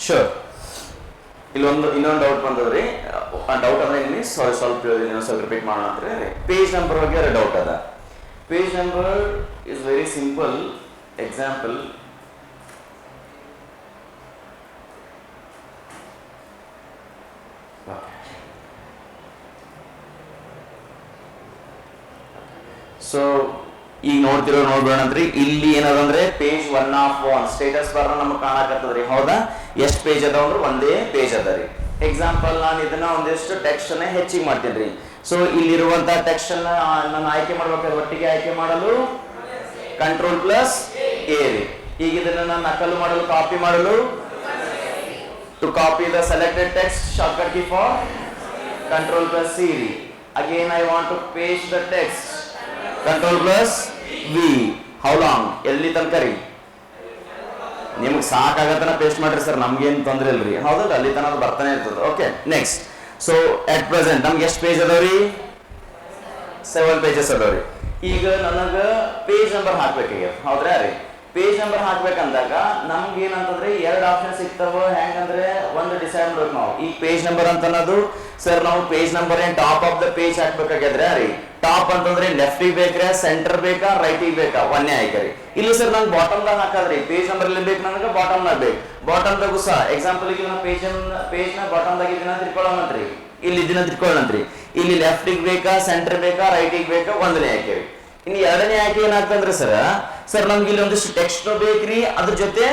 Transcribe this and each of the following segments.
Sure. ಇನ್ನೊಂದು doubt ಬಂದದ್ರಿ. Doubt ಅಂದ್ರೆ ನಿಮಗೆ ಸ್ವಲ್ಪ ರಿಪೀಟ್ ಮಾಡೋಣ ಅಂದ್ರೆ ಪೇಜ್ ನಂಬರ್ ಬಗ್ಗೆ ಡೌಟ್ ಅದ. Page number is very simple. Example, so ಈಗ ನೋಡ್ಬೇಡ್ರಿ, ಇಲ್ಲಿ ಏನದಂದ್ರೆ ಪೇಜ್ 1 of 1 ಸ್ಟೇಟಸ್ ಬಾರ್ ನಮ್ಗೆ ಕಾಣಕತ್ತದ್ರಿ. ಹೌದಾ? ಎಷ್ಟು ಪೇಜ್ ಅದಾವ ಅಂದ್ರೆ ಒಂದೇ ಪೇಜ್ ಅದ ರೀ. ಎಕ್ಸಾಂಪಲ್, ನಾನು ಇದನ್ನ ಒಂದಿಷ್ಟು ಟೆಕ್ಸ್ಟ್ ಅನ್ನ ಹೆಚ್ಚಿಗೆ ಮಾಡ್ತೀನಿ ರೀ. ಸೊ ಇಲ್ಲಿರುವಂತ ಟೆಕ್ಸ್ಟ್ ಅನ್ನ ನಾನು ಆಯ್ಕೆ ಮಾಡ್ಬೇಕಾದ್ರೆ ಒಟ್ಟಿಗೆ ಆಯ್ಕೆ ಮಾಡಲು Ctrl+A ರೀ. ಈಗ ಇದನ್ನ ನಾನು ನಕಲು ಮಾಡಲು, ಕಾಪಿ ಮಾಡಲು to copy the selected text shortcut key for Ctrl+C ರೀ. Again I want to paste the text Ctrl+V. How long? ಎಲ್ಲಿ ತನಕ ರೀ? ನಿಮ್ಗೆ ಸಾಕಾಗತ್ತನ ಪೇಸ್ಟ್ ಮಾಡ್ರಿ ಸರ್, ನಮ್ಗೇನು ತೊಂದ್ರೆ ಇಲ್ರಿ. ಹೌದಲ್ಲ? ಅಲ್ಲಿ ತನಕ ಬರ್ತಾನೆ ಇರ್ತದೆ. Okay, next. So at present ನಮ್ಗೆ ಎಷ್ಟು ಪೇಜ್ ಅದಾವ್ರಿ? 7 pages ಅದಾವ್ರಿ. ಈಗ ನನಗ ಪೇಜ್ ನಂಬರ್ ಹಾಕ್ಬೇಕಾಗ್ಯದ. ಹೌದ್ರಾ ರೀ? ಪೇಜ್ ನಂಬರ್ ಹಾಕ್ಬೇಕಂದಾಗ ನಮ್ಗೆ ಏನಂತಂದ್ರೆ 2 ಆಪ್ಷನ್ ಸಿಗ್ತಾವ. ಹೆಂಗಂದ್ರೆ ಒಂದು ಡಿಸೈಡ್ ಮಾಡ್ಬೇಕು ನಾವು. ಈ ಪೇಜ್ ನಂಬರ್ ಅಂತ ಅನ್ನೋದು ಸರ್ ನಾವು ಪೇಜ್ ನಂಬರ್ ಏನ್ ಟಾಪ್ ಆಫ್ ದ ಪೇಜ್ ಹಾಕ್ಬೇಕಾಗ್ಯದ್ರೆ ರೀ. ಟಾಪ್ ಅಂತಂದ್ರೆ ಲೆಫ್ಟಿಗೆ ಬೇಕ್ರೆ, ಸೆಂಟರ್ ಬೇಕಾ, ರೈಟಿಗೆ ಬೇಕಾ, ಒಂದೇ ಆಯ್ಕೆ ರೀ. ಇಲ್ಲಿ ಸರ್ ನಂಗೆ ಬಾಟಮ್ದಾಗ ಹಾಕಾದ್ರಿ. ಪೇಜ್ ನಂಬರ್ ಇಲ್ಲಿ ಬೇಕು ನನಗೆ, ಬಾಟಮ್ದಾಗ ಬೇಕು. ಬಾಟಮ್ದಾಗೂ ಸಹ ಎಕ್ಸಾಂಪಲ್ ಈಗ ನಾವು ಪೇಜ್ ನ ಬಾಟಮ್ದಾಗ ಇದನ್ನ ತಿಳ್ಕೊಳ್ಳೋಣಂತ್ರಿ, ಇಲ್ಲಿ ಇದನ್ನ ತಿಳ್ಕೊಳ್ಳೋಣಂತ್ರಿ. ಇಲ್ಲಿ ಲೆಫ್ಟಿಗೆ ಬೇಕಾ, ಸೆಂಟರ್ ಬೇಕಾ, ರೈಟಿಗೆ ಬೇಕಾ, ಒಂದನೇ ಆಯ್ಕೆ ರೀ. ಇನ್ನು ಎರಡನೇ ಆಯ್ಕೆ ಏನಾಗ್ತಂದ್ರೆ ಸರ್ ನಮ್ಗೆ ಇಲ್ಲಿ ಒಂದಿಷ್ಟು ಟೆಕ್ಸ್ಟ್ ಬೇಕ್ರಿ, ಅದ್ರ ಜೊತೆ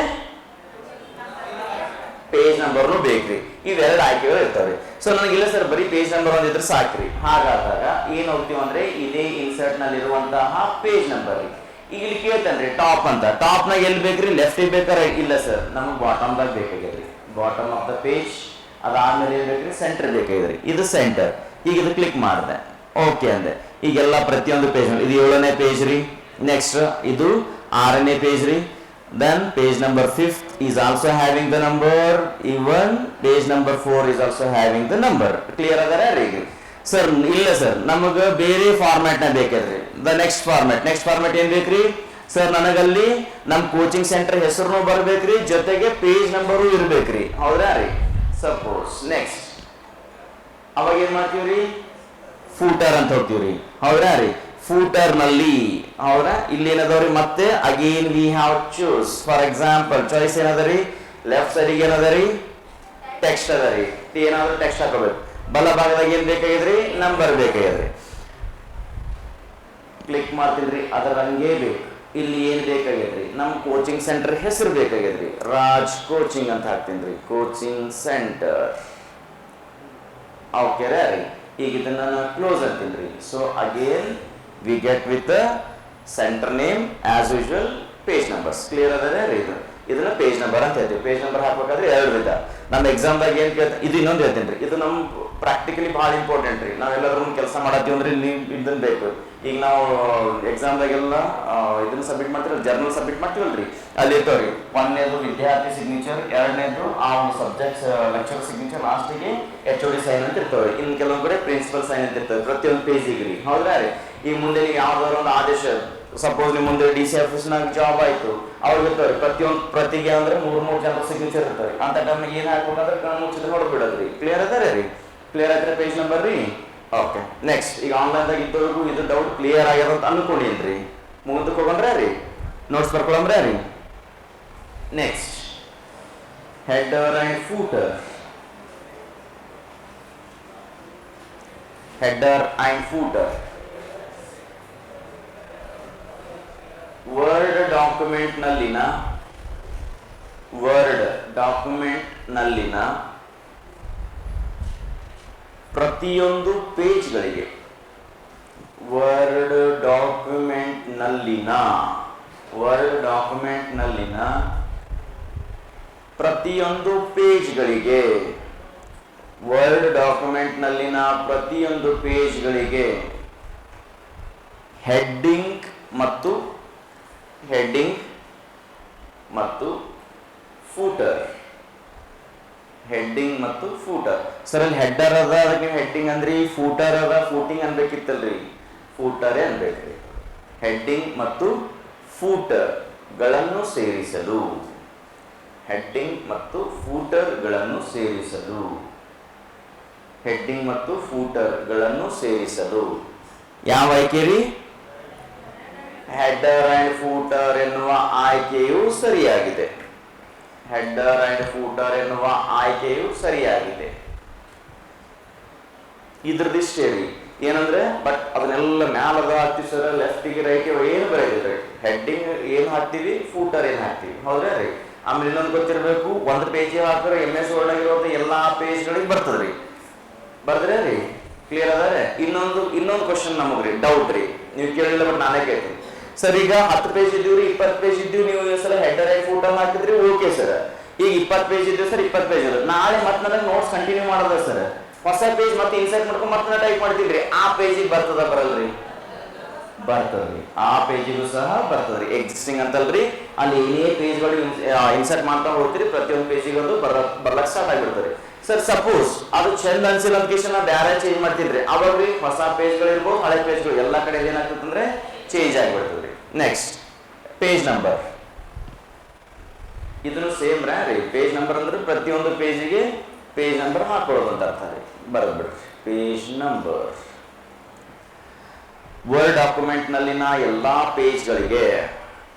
ಪೇಜ್ ನಂಬರ್ನು ಬೇಕ್ರಿ. ಇವೆರಡು ಆಯ್ಕೆಗಳು ಇರ್ತಾವೆ. ಸೊ ನನಗಿಲ್ಲ ಸರ್ ಬರೀ ಪೇಜ್ ನಂಬರ್ ಒಂದಿದ್ರೆ ಸಾಕ್ರಿ. ಹಾಗಾದಾಗ ಏನ್ ಹೋಗ್ತೀವಿ ಅಂದ್ರೆ ಇದೇ ಇನ್ಸರ್ಟ್ ನಲ್ಲಿರುವಂತಹ ಪೇಜ್ ನಂಬರ್ ರೀ. ಈಗ ಇಲ್ಲಿ ಕೇಳ್ತೇನ್ರಿ ಟಾಪ್ ಅಂತ. ಟಾಪ್ ನಾಗ ಎಲ್ಲಿ ಬೇಕ್ರಿ? ಲೆಫ್ಟಿಗೆ ಬೇಕಾರೆ? ಇಲ್ಲ ಸರ್, ನಮಗೆ ಬಾಟಮ್ದಾಗ ಬೇಕಾಗ್ಯದ್ರಿ. Bottom of the page. ಅದಾದ್ಮೇಲೆ ಏನ್ ಬೇಕ್ರಿ? ಸೆಂಟರ್ ಬೇಕಾಗಿದ್ರಿ. ಇದು ಸೆಂಟರ್. ಈಗ ಇದು ಕ್ಲಿಕ್ ಮಾಡಿದೆ, ಓಕೆ ಅಂದೆ. ಈಗೆಲ್ಲ ಪ್ರತಿಯೊಂದು ಪೇಜ್, ಇದು 7ನೇ ಪೇಜ್ ರೀ. ನೆಕ್ಸ್ಟ್ ಇದು 6ನೇ ಪೇಜ್ ರೀ. Then page number 5th is also having the number. Even page number 4 is also having the number. Clear ಅದರ ರೀ? ಸರ್ ಇಲ್ಲ ಸರ್, ನಮಗೆ ಬೇರೆ ಫಾರ್ಮ್ಯಾಟ್ ನ ಬೇಕಿದ್ರಿ. ದ ನೆಕ್ಸ್ಟ್ ಫಾರ್ಮ್ಯಾಟ್ ಏನ್ ಬೇಕ್ರಿ ಸರ್? ನನಗಲ್ಲಿ ನಮ್ಮ ಕೋಚಿಂಗ್ ಸೆಂಟರ್ ಹೆಸರು ಬರ್ಬೇಕ್ರಿ, ಜೊತೆಗೆ ಪೇಜ್ ನಂಬರು ಇರ್ಬೇಕ್ರಿ. ಹೌದಾ ರೀ? ಸಪೋಸ್ ನೆಕ್ಸ್ಟ್ ಅವಾಗ ಏನ್ ಮಾಡ್ತೀವ್ರಿ? ಫೂಟರ್ ಅಂತ ಹೋಗ್ತೀವ್ರಿ. ಹೌದಾ ರೀ? ಫೂಟರ್ ನಲ್ಲಿ ಹೌದಾ ಇಲ್ಲಿ ಏನದವ್ರಿ? ಮತ್ತೆ again we have choose. For example choice ಏನದರಿ? ಲೆಫ್ಟ್ ಸೈಡಿಗೆ ಏನದರಿ? ಟೆಕ್ಸ್ಟ್ ಅದರಿ. ಏನಾದ್ರೂ ಟೆಕ್ಸ್ಟ್ ಹಾಕೋಬೇಕು. ಬಲ ಭಾಗದಾಗ ಏನ್ ಬೇಕಾಗಿದ್ರಿ? ನಂಬರ್ ಬೇಕಾಗಿದ್ರಿ. ಕ್ಲಿಕ್ ಮಾಡ್ತಿದ್ರಿ, ಅದರ ಹಂಗೆ ಬೇಕು. ಇಲ್ಲಿ ಏನ್ ಬೇಕಾಗಿದ್ರಿ? ನಮ್ ಕೋಚಿಂಗ್ ಸೆಂಟರ್ ಹೆಸರು ಬೇಕಾಗಿದ್ರಿ. ರಾಜ್ ಕೋಚಿಂಗ್ ಅಂತ ಹಾಕ್ತೀನಿ. Coaching centre. ಓಕೆ ರೀ. ಈಗ ಇದನ್ನ ಕ್ಲೋಸ್ ಅಂತೀನಿ. So again we get with the center name as usual, page numbers. Clear ಅದರ ರೀ? ಇದನ್ನ ಪೇಜ್ ನಂಬರ್ ಅಂತ ಹೇಳ್ತೀವಿ. ಪೇಜ್ ನಂಬರ್ ಹಾಕ್ಬೇಕಾದ್ರೆ 2 ವಿಧ. ನಮ್ಮ ಎಕ್ಸಾಮ್ದಾಗ ಏನ್ ಕೇಳ್ತಾರೆ ಇದು ಇನ್ನೊಂದು ಹೇಳ್ತೀನಿ ರೀ. ಇದು ನಮ್ ಪ್ರಾಕ್ಟಿಕಲಿ ಬಹಳ ಇಂಪಾರ್ಟೆಂಟ್ ರೀ. ನಾವೆಲ್ಲರೂ ಕೆಲಸ ಮಾಡತ್ತೀವಿ ಅಂದ್ರೆ ಇದನ್ನ ಬೇಕು. ಈಗ ನಾವು ಎಕ್ಸಾಮ್ದಾಗೆಲ್ಲ ಇದನ್ನ ಸಬ್ಮಿಟ್ ಮಾಡ್ತೀವಿ, ಜರ್ನಲ್ ಸಬ್ಮಿಟ್ ಮಾಡ್ತೀವಲ್ರಿ, ಅಲ್ಲಿ ಇರ್ತಾವ್ರಿ. 1ನೇದು ವಿದ್ಯಾರ್ಥಿ ಸಿಗ್ನೇಚರ್, 2ನೇದು ಆ ಒಂದು ಸಬ್ಜೆಕ್ಟ್ ಲೆಕ್ಚರ್ ಸಿಗ್ನೇಚರ್, ಲಾಸ್ಟಿಗೆ HOD ಸೈನ್ ಅಂತ ಇರ್ತಾವ್ರಿ. ಇನ್ನು ಕೆಲವೊಂದು ಕಡೆ ಪ್ರಿನ್ಸಿಪಲ್ ಸೈನ್ ಅಂತ ಇರ್ತವೆ ಪ್ರತಿಯೊಂದು ಪೇಜಿಗೆ ರೀ. ಹೌದಾ ರೀ? ಈಗ ಮುಂದೆ ನೀವು ಯಾವ್ದಾದ್ರು ಒಂದು ಆದೇಶ, ಸಪೋಸ್ ನಿಮ್ಮ ಮುಂದೆ DC ಆಫೀಸ್ನಾಗ ಜಾಬ್ ಆಯ್ತು, ಅವ್ರಿಗೆ ಇರ್ತಾವ್ರಿ ಪ್ರತಿಗೆ ಅಂದ್ರೆ 3 ಜನರ ಸಿಗ್ನೇಚರ್ ಇರ್ತಾರೆ. ಅಂತ ಟೈಮ್ನಾಗ ಏನ್ ಹಾಕ್ಬೇಕಂದ್ರೆ ಕಣ್ಣು ಮುಚ್ಚಿದ್ರೆ ಹೊಡ್ಬಿಡೋದ್ರಿ. ಕ್ಲಿಯರ್ ಅದ ರೀ? ಕ್ಲಿಯರ್ ಆದ್ರೆ ಪೇಜ್ ನಂಬರ್ ರೀ. Okay next. ಈಗ ಆನ್ಲೈನ್ದಾಗ ಇದ್ದವ್ರಿಗೂ ಇದು ಡೌಟ್ ಕ್ಲಿಯರ್ ಆಗ್ಯದ ಅಂತ ಅನ್ಕೊಂಡಿನ್ರಿ. ಮುಂದಕ್ಕೆ ಹೋಗಂದ್ರೆ ರೀ ನೋಟ್ಸ್ ಬರ್ಕೊಳಂದ್ರೆ ರೀ. Next header and footer. Header and footer. Word document ನಲ್ಲಿನ ಪ್ರತಿಯೊಂದು ಪೇಜ್ಗಳಿಗೆ ವರ್ಡ್ ಡಾಕ್ಯುಮೆಂಟ್ ನಲ್ಲಿನ ಪ್ರತಿಯೊಂದು ಪೇಜ್ಗಳಿಗೆ ಹೆಡ್ಡಿಂಗ್ ಮತ್ತು ಫೂಟರ್. ಸರ್ ಅಲ್ಲಿ ಹೆಡ್ಡರ್ ಅದ, ಅದಕ್ಕೆ ಹೆಡ್ಡಿಂಗ್ ಅಂದ್ರಿ. ಫೂಟರ್ ಅದ, ಫೂಟಿಂಗ್ ಅನ್ಬೇಕಿತ್ತಲ್ರಿ, ಫೂಟರೇ ಅನ್ಬೇಕ್ರಿ. ಹೆಡ್ಡಿಂಗ್ ಮತ್ತು ಫೂಟರ್ ಗಳನ್ನು ಸೇರಿಸಲು ಹೆಡ್ಡಿಂಗ್ ಮತ್ತು ಫೂಟರ್ಗಳನ್ನು ಸೇರಿಸಲು. ಹೆಡ್ಡಿಂಗ್ ಮತ್ತು ಫೂಟರ್ಗಳನ್ನು ಸೇರಿಸಲು ಯಾವ ಆಯ್ಕೆ ರೀ? ಹೆಡರ್ ಅಂಡ್ ಫೂಟರ್ ಎನ್ನುವ ಆಯ್ಕೆಯು ಸರಿಯಾಗಿದೆ. ಹೆಡರ್ ಅಂಡ್ ಫೂಟರ್ ಎನ್ನುವ ಆಯ್ಕೆಯು ಸರಿಯಾಗಿದೆ. ಇದ್ರದಿಷ್ಟೇ ರೀ. ಏನಂದ್ರೆ ಬಟ್ ಅದನ್ನೆಲ್ಲ ಮ್ಯಾಲದ ಹಾಕ್ತಿವಿ ಸರ್, ಲೆಫ್ಟಿಗೆ ರೈಟಿಗೆ ಏನು ಬರೆಯೋದಿಲ್ಲ. ಹೆಡ್ಡಿಂಗ್ ಏನು ಹಾಕ್ತಿವಿ, ಫೂಟರ್ ಏನು ಹಾಕ್ತಿವಿ, ಹೌದ್ರಾ ರೀ? ಆಮೇಲೆ ಇನ್ನೊಂದು ಗೊತ್ತಿರಬೇಕು, ಒಂದು ಪೇಜಿಗೆ ಹಾಕಿದ್ರೆ MS Word ಆಗಿರುವಂಥ ಎಲ್ಲಾ ಪೇಜ್ಗಳಿಗೆ ಬರ್ತದ್ರಿ. ಬರ್ದ್ರೆ ರೀ? ಕ್ಲಿಯರ್ ಅದಾರೆ? ಇನ್ನೊಂದು ಕ್ವಶನ್ ನಮಗ್ರಿ ಡೌಟ್ ರೀ, ನೀವು ಕೇಳಿಲ್ಲ ಬಟ್ ನಾನೇ ಕೇಳ್ತೀನಿ ಸರ್. ಈಗ 10 ಪೇಜ್ ಇದ್ದೀವ್ರಿ, 20 ಪೇಜ್ ಇದ್ದೀವಿ, ನೀವು ಈ ಸಲ ಹೆಡರ್ ಅಂಡ್ ಫೂಟರ್ ಹಾಕಿದ್ರಿ, ಓಕೆ ಸರ್. ಈಗ 20 ಪೇಜ್ ಇದ್ದೀವಿ ಸರ್, 20 ಪೇಜ್ ಇರೋದು. ನಾಳೆ ಮತ್ತೆ ನನಗೆ ನೋಟ್ಸ್ ಕಂಟಿನ್ಯೂ ಮಾಡೋದ ಸರ್, ಹೊಸ ಪೇಜ್ ಮತ್ತೆ ಇನ್ಸರ್ಟ್ ಮಾಡ್ಕೊಂಡು ಮತ್ತೆ ಟೈಪ್ ಮಾಡ್ತಿದ್ರಿ, ಆ ಪೇಜಿಗೆ ಬರ್ತದ ಬರಲ್ರಿ? ಬರ್ತದ್ರಿ. ಆ ಪೇಜಿಗೂ ಸಹ ಬರ್ತದ್ರಿ. ಎಕ್ಸಿಸ್ಟಿಂಗ್ ಅಂತಲ್ರಿ, ಅಲ್ಲಿ ಏನೇ ಪೇಜ್ಗಳು ಇನ್ಸರ್ಟ್ ಮಾಡ್ತಾ ಹೋಗ್ತೀರಿ, ಪ್ರತಿಯೊಂದು ಪೇಜಿಗೆ ಅದು ಬರ್ಲಕ್ ಸ್ಟಾರ್ಟ್ ಆಗಿಬಿಡ್ತಾರೆ. ಸರ್ ಸಪೋಸ್ ಅದು ಚಂದ ಅನ್ಸಿಲ್ಲ ಅಂತ ನಾವು ಬ್ಯಾರೆ ಚೇಂಜ್ ಮಾಡ್ತಿದ್ರಿ, ಅವಾಗ ಹೊಸ ಪೇಜ್ಗಳು ಇರ್ಬೋದು, ಹಳೆ ಪೇಜ್ಗಳು ಎಲ್ಲ ಕಡೆ ಏನಾಗ್ತದೆ ಅಂದ್ರೆ ಚೇಂಜ್ ಆಗಿಬಿಡ್ತದ್ರಿ. Next page number. ಇದನ್ನು ಸೇಮ್ ರೀ. ಪೇಜ್ ನಂಬರ್ ಅಂದ್ರೆ ಪ್ರತಿಯೊಂದು ಪೇಜಿಗೆ ಪೇಜ್ ನಂಬರ್ ಹಾಕೊಳ್ಳೋದು ಅಂತ ಅರ್ಥ ರೀ. ಬರೋದು ಬಿಡ್ರಿ. ಪೇಜ್ ನಂಬರ್ ವರ್ಡ್ ಡಾಕ್ಯುಮೆಂಟ್ ನಲ್ಲಿನ ಎಲ್ಲಾ ಪೇಜ್ಗಳಿಗೆ,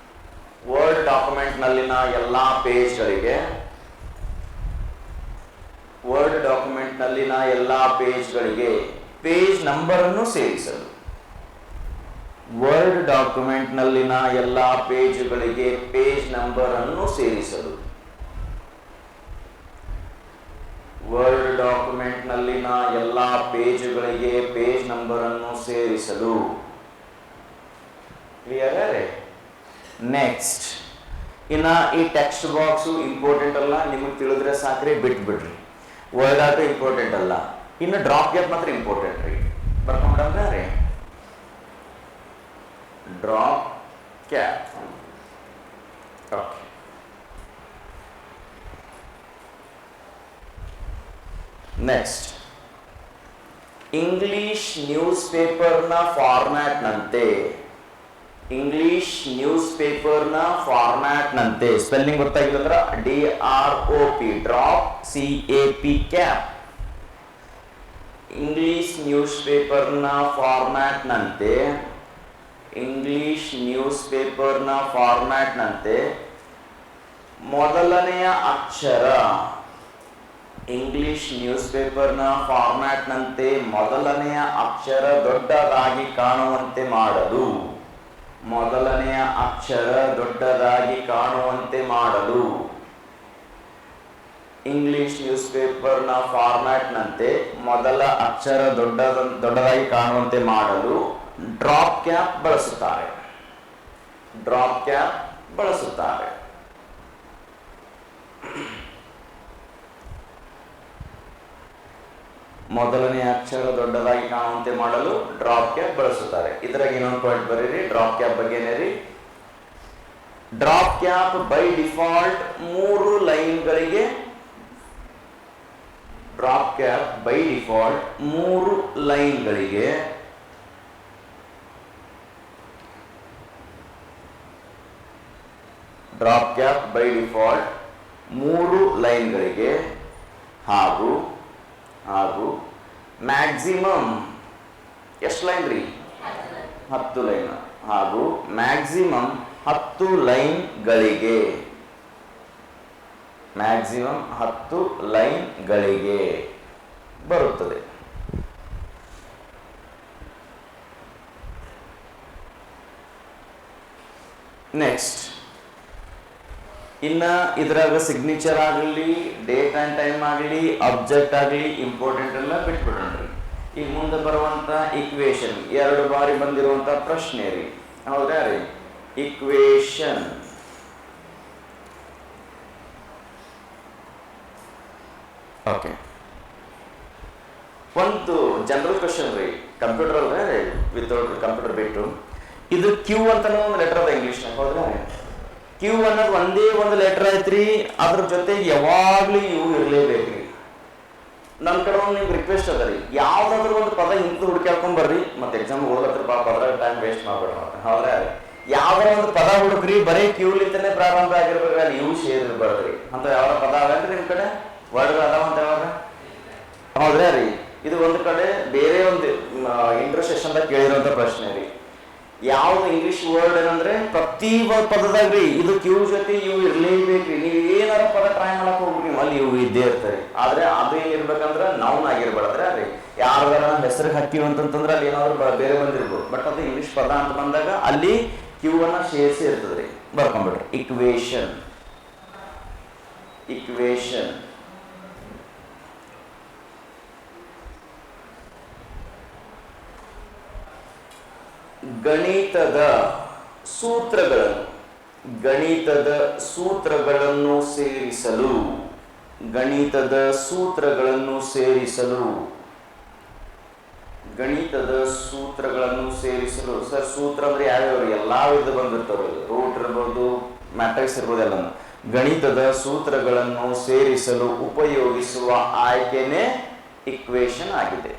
ವರ್ಡ್ ಡಾಕ್ಯುಮೆಂಟ್ ನಲ್ಲಿನ ಎಲ್ಲಾ ಪೇಜ್ಗಳಿಗೆ, ವರ್ಡ್ ಡಾಕ್ಯುಮೆಂಟ್ ನಲ್ಲಿನ ಎಲ್ಲಾ ಪೇಜ್ಗಳಿಗೆ ಪೇಜ್ ನಂಬರ್ ಅನ್ನು ಸೇರಿಸಲು. ವರ್ಡ್ ಡಾಕ್ಯುಮೆಂಟ್ ನಲ್ಲಿನ ಎಲ್ಲಾ ಪೇಜ್ಗಳಿಗೆ ಪೇಜ್ ನಂಬರ್ ಅನ್ನು ಸೇರಿಸಲು. ವರ್ಡ್ ಡಾಕ್ಯುಮೆಂಟ್ ನಲ್ಲಿನ ಎಲ್ಲಾ ಪೇಜ್ಗಳಿಗೆ ಪೇಜ್ ನಂಬರ್ ಅನ್ನು ಸೇರಿಸಲು. ಕ್ಲಿಯರ್? ನೆಕ್ಸ್ಟ್ ಇನ್ನ ಈ ಟೆಕ್ಸ್ಟ್ ಬಾಕ್ಸ್ ಇಂಪಾರ್ಟೆಂಟ್ ಅಲ್ಲ, ನಿಮಗೆ ತಿಳಿದ್ರೆ ಸಾಕ್ರಿ, ಬಿಟ್ಬಿಡ್ರಿ. ವರ್ಡ್ ಆಟು ಇಂಪಾರ್ಟೆಂಟ್ ಅಲ್ಲ. ಇನ್ನು ಡ್ರಾಪ್ ಗ್ಯಾಪ್ ಮಾತ್ರ ಇಂಪಾರ್ಟೆಂಟ್ ರೀ. ಬರ್ಕೊಂಡ್ರೆ ರೀ drop cap. Okay, next English news ಪೇಪರ್ನ ಫಾರ್ಮ್ಯಾಟ್ನಂತೆ. ಇಂಗ್ಲಿಷ್ ನ್ಯೂಸ್ ಪೇಪರ್ನ ಫಾರ್ಮ್ಯಾಟ್ನಂತೆ. ಸ್ಪೆಲ್ಲಿಂಗ್ ಗೊತ್ತಾಗಿಲ್ಲ ಅಂದ್ರೆ DROP, drop, CAP, cap. English news ಪೇಪರ್ನ ಫಾರ್ಮ್ಯಾಟ್ನಂತೆ, ಇಂಗ್ಲಿಷ್ ನ್ಯೂಸ್ ಪೇಪರ್ನ ಫಾರ್ಮ್ಯಾಟ್ನಂತೆ ಮೊದಲನೆಯ ಅಕ್ಷರ, ಇಂಗ್ಲಿಷ್ ನ್ಯೂಸ್ ಪೇಪರ್ನ ಫಾರ್ಮ್ಯಾಟ್ನಂತೆ ಮೊದಲನೆಯ ಅಕ್ಷರ ದೊಡ್ಡದಾಗಿ ಕಾಣುವಂತೆ ಮಾಡಲು. ಮೊದಲನೆಯ ಅಕ್ಷರ ದೊಡ್ಡದಾಗಿ ಕಾಣುವಂತೆ ಮಾಡಲು. ಇಂಗ್ಲಿಷ್ ನ್ಯೂಸ್ ಪೇಪರ್ನ ಫಾರ್ಮ್ಯಾಟ್ನಂತೆ ಮೊದಲ ಅಕ್ಷರ ದೊಡ್ಡದಾಗಿ ಕಾಣುವಂತೆ ಮಾಡಲು ಡ್ರಾಪ್ ಕ್ಯಾಪ್ ಬಳಸುತ್ತಾರೆ. ಡ್ರಾಪ್ ಕ್ಯಾಪ್ ಬಳಸುತ್ತಾರೆ. ಮೊದಲನೇ ಅಕ್ಷರ ದೊಡ್ಡದಾಗಿ ಕಾಣುವಂತೆ ಮಾಡಲು ಡ್ರಾಪ್ ಕ್ಯಾಪ್ ಬಳಸುತ್ತಾರೆ. ಇದ್ರಾಗ ಇನ್ನೊಂದು ಪಾಯಿಂಟ್ ಬರೀರಿ ಡ್ರಾಪ್ ಕ್ಯಾಪ್ ಬಗ್ಗೆನೇ ರೀ. ಡ್ರಾಪ್ ಕ್ಯಾಪ್ ಬೈ ಡಿಫಾಲ್ಟ್ 3 ಲೈನ್ಗಳಿಗೆ, ಡ್ರಾಪ್ ಕ್ಯಾಪ್ ಬೈ ಡಿಫಾಲ್ಟ್ 3 ಲೈನ್ಗಳಿಗೆ ಡ್ರಾಪ್ ಕ್ಯಾಪ್ ಬೈ ಡಿಫಾಲ್ಟ್ 3 ಲೈನ್ಗಳಿಗೆ ಹಾಗೂ ಮ್ಯಾಕ್ಸಿಮಮ್ ಎಷ್ಟು ಲೈನ್ ರೀ? 10 ಲೈನ್. ಹಾಗೂ ಮ್ಯಾಕ್ಸಿಮಮ್ 10 ಲೈನ್ಗಳಿಗೆ, ಮ್ಯಾಕ್ಸಿಮಮ್ 10 ಲೈನ್ಗಳಿಗೆ ಬರುತ್ತದೆ. ನೆಕ್ಸ್ಟ್ ಇನ್ನ ಇದ್ರಾಗ ಸಿಗ್ನೇಚರ್ ಆಗಲಿ, ಡೇಟ್ ಅಂಡ್ ಟೈಮ್ ಆಗಲಿ, ಅಬ್ಜೆಕ್ಟ್ ಆಗಲಿ ಇಂಪಾರ್ಟೆಂಟ್ ಎಲ್ಲ ಬಿಟ್ಬಿಡ್ರಿ. ಈಗ ಮುಂದೆ ಬರುವಂತ ಇಕ್ವೇಶನ್ 2 ಬಾರಿ ಬಂದಿರುವಂತ ಪ್ರಶ್ನೆ ರೀ, ಹೌದಾ ರೀ? ಇಕ್ವೇಶನ್ ಓಕೆ, ಒಂದು ಜನರಲ್ ಕ್ವಶನ್ ರೀ, ಕಂಪ್ಯೂಟರ್ ಅಲ್ರಿ, ವಿತೌಟ್ ಕಂಪ್ಯೂಟರ್ ಬಿಟ್ಟು. ಇದು ಕ್ಯೂ ಅಂತ ಒಂದು ಲೆಟರ್ ಅದ ಇಂಗ್ಲಿಷ್, ಹೌದಾ? ಕ್ಯೂ ಅನ್ನೋದು ಒಂದೇ ಒಂದು ಲೆಟರ್ ಐತ್ರಿ, ಅದ್ರ ಜೊತೆಗೆ ಯಾವಾಗ್ಲೂ ಇವು ಇರ್ಲೇಬೇಕ್ರಿ. ನನ್ನ ಕಡೆ ಒಂದು ನಿಮ್ಗೆ ರಿಕ್ವೆಸ್ಟ್ ಅದ ರೀ, ಯಾವ್ದಾದ್ರು ಒಂದು ಪದ ಹಿಂದೆ ಹುಡುಕಾಡ್ಕೊಂಡ್ ಬರ್ರಿ, ಮತ್ತೆ ಎಕ್ಸಾಮ್ ಓದತ್ರ ಪಾಪ ಅದ್ರಾಗ ಟೈಮ್ ವೇಸ್ಟ್ ಮಾಡ್ಬೇಡ. ಹೌದಾ? ಯಾವ್ದಾರ ಒಂದು ಪದ ಹುಡುಕ್ರಿ, ಬರೀ ಕ್ಯೂಲಿಂದನೇ ಪ್ರಾರಂಭ ಆಗಿರ್ಬೇಕು, ಅಲ್ಲಿ ಇವು ಶೇರ್ ಇರ್ಬಾರ್ದ್ರಿ ಅಂತ. ಯಾವ ಪದ ಅವೇನ್ರಿ ನಿಮ್ ಕಡೆ ವರ್ಡ್ ಅದಾವ ಅಂತ ಯಾವಾಗ? ಹೌದ್ರಾ ರೀ? ಇದು ಒಂದು ಕಡೆ ಬೇರೆ ಒಂದು ಇಂಟರ್ ಸೆಷನ್ದಾಗ ಕೇಳಿರುವಂತ ಪ್ರಶ್ನೆ ರೀ. ಯಾವ್ದು ಇಂಗ್ಲಿಷ್ ವರ್ಡ್ ಏನಂದ್ರೆ ಪ್ರತಿ ಪದದಾಗ್ರಿ ಇದು ಕ್ಯೂ ಜೊತೆ ಇವು ಇರ್ಲೇಬೇಕ್ರಿ. ನೀವು ಏನಾರ ಪದ ಟ್ರೈ ಮಾಡಕ್ ಹೋಗ್ರಿ, ನೀವು ಅಲ್ಲಿ ಇವು ಇದ್ದೇ ಇರ್ತಾರೆ. ಆದ್ರೆ ಅದು ಏನಿರ್ಬೇಕಂದ್ರ ನೌನ್ ಆಗಿರ್ಬಾರ್ದ್ರೆ ರೀ. ಯಾರ್ದಾರ ಹೆಸರಿಗೆ ಹಾಕಿವ್ ಅಂತಂದ್ರೆ ಅಲ್ಲಿ ಏನಾದ್ರು ಬೇರೆ ಬಂದಿರ್ಬೋದು. ಬಟ್ ಅದು ಇಂಗ್ಲಿಷ್ ಪದ ಅಂತ ಬಂದಾಗ ಅಲ್ಲಿ ಕ್ಯೂ ಅನ್ನ ಸೇರಿಸಿ ಇರ್ತದ್ರಿ. ಬರ್ಕೊಂಡ್ಬಿಡ್ರಿ. ಇಕ್ವೇಶನ್, ಇಕ್ವೇಶನ್, ಗಣಿತದ ಸೂತ್ರಗಳನ್ನು, ಗಣಿತದ ಸೂತ್ರಗಳನ್ನು ಸೇರಿಸಲು, ಗಣಿತದ ಸೂತ್ರಗಳನ್ನು ಸೇರಿಸಲು, ಗಣಿತದ ಸೂತ್ರಗಳನ್ನು ಸೇರಿಸಲು. ಸರ್ ಸೂತ್ರ ಅಂದ್ರೆ ಯಾವ್ಯಾವ? ಎಲ್ಲಾ ವಿಧ ಬಂದಿರ್ತಾವೆ. ರೂಟ್ ಇರ್ಬೋದು, ಮ್ಯಾಟ್ರಿಕ್ಸ್ ಇರ್ಬೋದು, ಎಲ್ಲ. ಗಣಿತದ ಸೂತ್ರಗಳನ್ನು ಸೇರಿಸಲು ಉಪಯೋಗಿಸುವ ಆಯ್ಕೆನೇ ಇಕ್ವೇಶನ್ ಆಗಿದೆ.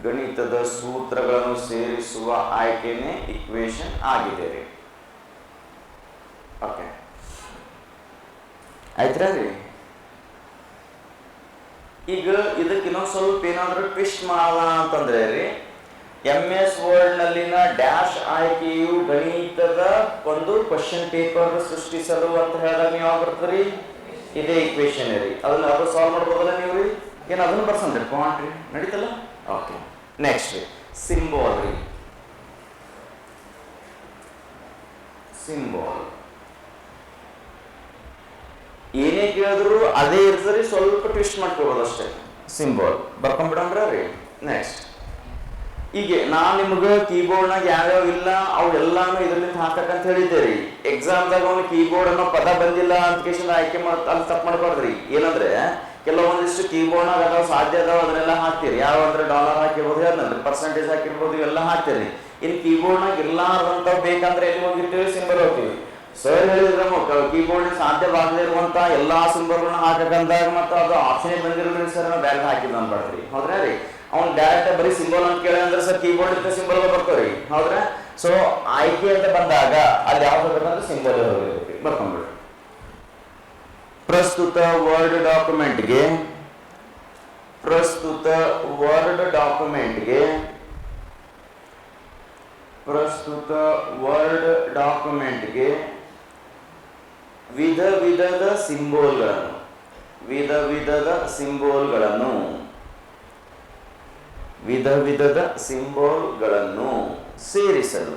ಗಣಿತದ ಸೂತ್ರಗಳನ್ನು ಸೇರಿಸುವ ಆಯ್ಕೆನೇ ಇಕ್ವೇಶನ್ ಆಗಿದೆ ರೀ. ಓಕೆ, ಆಯ್ತಾ ರೀ? ಈಗ ಇದಕ್ಕೆ ಇನ್ನೊಂದು ಸ್ವಲ್ಪ ಏನಾದ್ರೂ ಟ್ವಿಸ್ಟ್ ಮಾಡೋಣ ಅಂತಂದ್ರೆ ರೀ, MS ವರ್ಡ್ ನಲ್ಲಿನ ಡ್ಯಾಶ್ ಆಯ್ಕೆಯು ಗಣಿತದ ಒಂದು ಕ್ವಶನ್ ಪೇಪರ್ ಸೃಷ್ಟಿಸಲು ಅಂತ ಹೇಳಿದಾಗ ನೀವು ಯಾವ ಬರ್ತದ್ರಿ? ಇದೇ ಇಕ್ವೇಶನ್ ರೀ. ಅದನ್ನ ಅದು ಸಾಲ್ವ್ ಮಾಡ್ಬೋದಲ್ಲ ನೀವು ರೀ? ಏನು ಅದನ್ನು ಬರ್ಸಂದ್ರಿ ಪಾಯಿಂಟ್ ರೀ, ನಡೀತಲ್ಲ? ಓಕೆ, ನೆಕ್ಸ್ಟ್ ರೀ ಸಿಂಬಾಲ್ ರೀ. ಸಿಂಬಾಲ್ ಏನೇ ಕೇಳಿದ್ರು ಅದೇ ಇರ್ತದ್ರಿ, ಸ್ವಲ್ಪ ಟ್ವಿಸ್ಟ್ ಮಾಡ್ಕೋಬೋದು ಅಷ್ಟೇ. ಸಿಂಬಾಲ್ ಬರ್ಕೊಂಡ್ಬಿಡಂದ್ರ ರೀ. ನೆಕ್ಸ್ಟ್, ಈಗ ನಾನ್ ನಿಮ್ಗೆ ಕೀಬೋರ್ಡ್ನಾಗ ಯಾವ್ಯಾವ ಇಲ್ಲ ಅವು ಎಲ್ಲಾನು ಇದರಿಂದ ಹಾಕಕ್ಕಂತ ಹೇಳಿದ್ದೇರಿ. ಎಕ್ಸಾಮ್ದಾಗ ಅವ್ನು ಕೀಬೋರ್ಡ್ ಅನ್ನೋ ಪದ ಬಂದಿಲ್ಲ ಅಂತ ಕೇಶನ್ ಆಯ್ಕೆ ಅಲ್ಲಿ ತಪ್ಪು ಮಾಡ್ಬಾರ್ದ್ರಿ. ಏನಂದ್ರೆ ಕೆಲವೊಂದಿಷ್ಟು ಕೀಬೋರ್ಡ್ನಾಗ ಅದಾವ, ಸಾಧ್ಯ ಅದಾವ, ಅದನ್ನೆಲ್ಲ ಹಾಕ್ತೀರಿ. ಯಾವ ಅಂದ್ರೆ ಡಾಲರ್ ಹಾಕಿರ್ಬೋದು, ಏನಂದ್ರೆ ಪರ್ಸೆಂಟೇಜ್ ಹಾಕಿರ್ಬೋದು, ಇವೆಲ್ಲ ಹಾಕ್ತೀರಿ. ಇನ್ ಕೀಬೋರ್ಡ್ನಾಗ ಇರ್ಲಾರ್ದಂತ ಬೇಕಂದ್ರೆ ಎಲ್ಲಿ ಹೋಗಿರ್ತೀವಿ? ಸಿಂಬಲ್ ಹೋಗ್ತೀವಿ. ಸರ್ ಹೇಳಿದ್ರೆ ಕೀಬೋರ್ಡ್ ಸಾಧ್ಯವಾಗದೇ ಇರುವಂತ ಎಲ್ಲಾ ಸಿಂಬಲ್ಗಳನ್ನ ಹಾಕಕ್ಕಂದಾಗ ಮತ್ತೆ ಅದು ಆಪ್ಷನ್ ಬಂದಿರೋದ್ರಿ ಸರ್, ನಾವು ಬ್ಯಾಗ್ ಹಾಕಿದ್ ಅನ್ಬಾರ್ದ್ರಿ. ಹೌದ್ರಾ ರೀ? ಅವ್ನು ಡೈರೆಕ್ಟ್ ಬರೀ ಸಿಂಬಲ್ ಅಂತ ಕೇಳಿ ಅಂದ್ರೆ ಸರ್ ಕೀಬೋರ್ಡ್ ಇಂದ ಸಿಂಬಲ್ ಬರ್ತಾವ್ರಿ. ಹೌದ್ರಾ? ಸೊ ಆಯ್ಕೆ ಅಂತ ಬಂದಾಗ ಅಲ್ಲಿ ಯಾವ್ದು ಬೇಕಂದ್ರೆ ಸಿಂಬಲ್ ಹೋಗಿರ್ಬೇಕು. ಬರ್ಕೊಂಡ್ಬಿಡ್ರಿ. ಪ್ರಸ್ತುತ ವರ್ಡ್ ಡಾಕ್ಯುಮೆಂಟ್ಗೆ, ಪ್ರಸ್ತುತ ವರ್ಡ್ ಡಾಕ್ಯುಮೆಂಟ್ಗೆ, ಪ್ರಸ್ತುತ ವರ್ಡ್ ಡಾಕ್ಯುಮೆಂಟ್ಗೆ ವಿಧ ವಿಧದ ಸಿಂಬೋಲ್ಗಳನ್ನು, ವಿಧ ವಿಧದ ಸಿಂಬೋಲ್ಗಳನ್ನು, ವಿಧ ವಿಧದ ಸಿಂಬೋಲ್ಗಳನ್ನು ಸೇರಿಸಲು,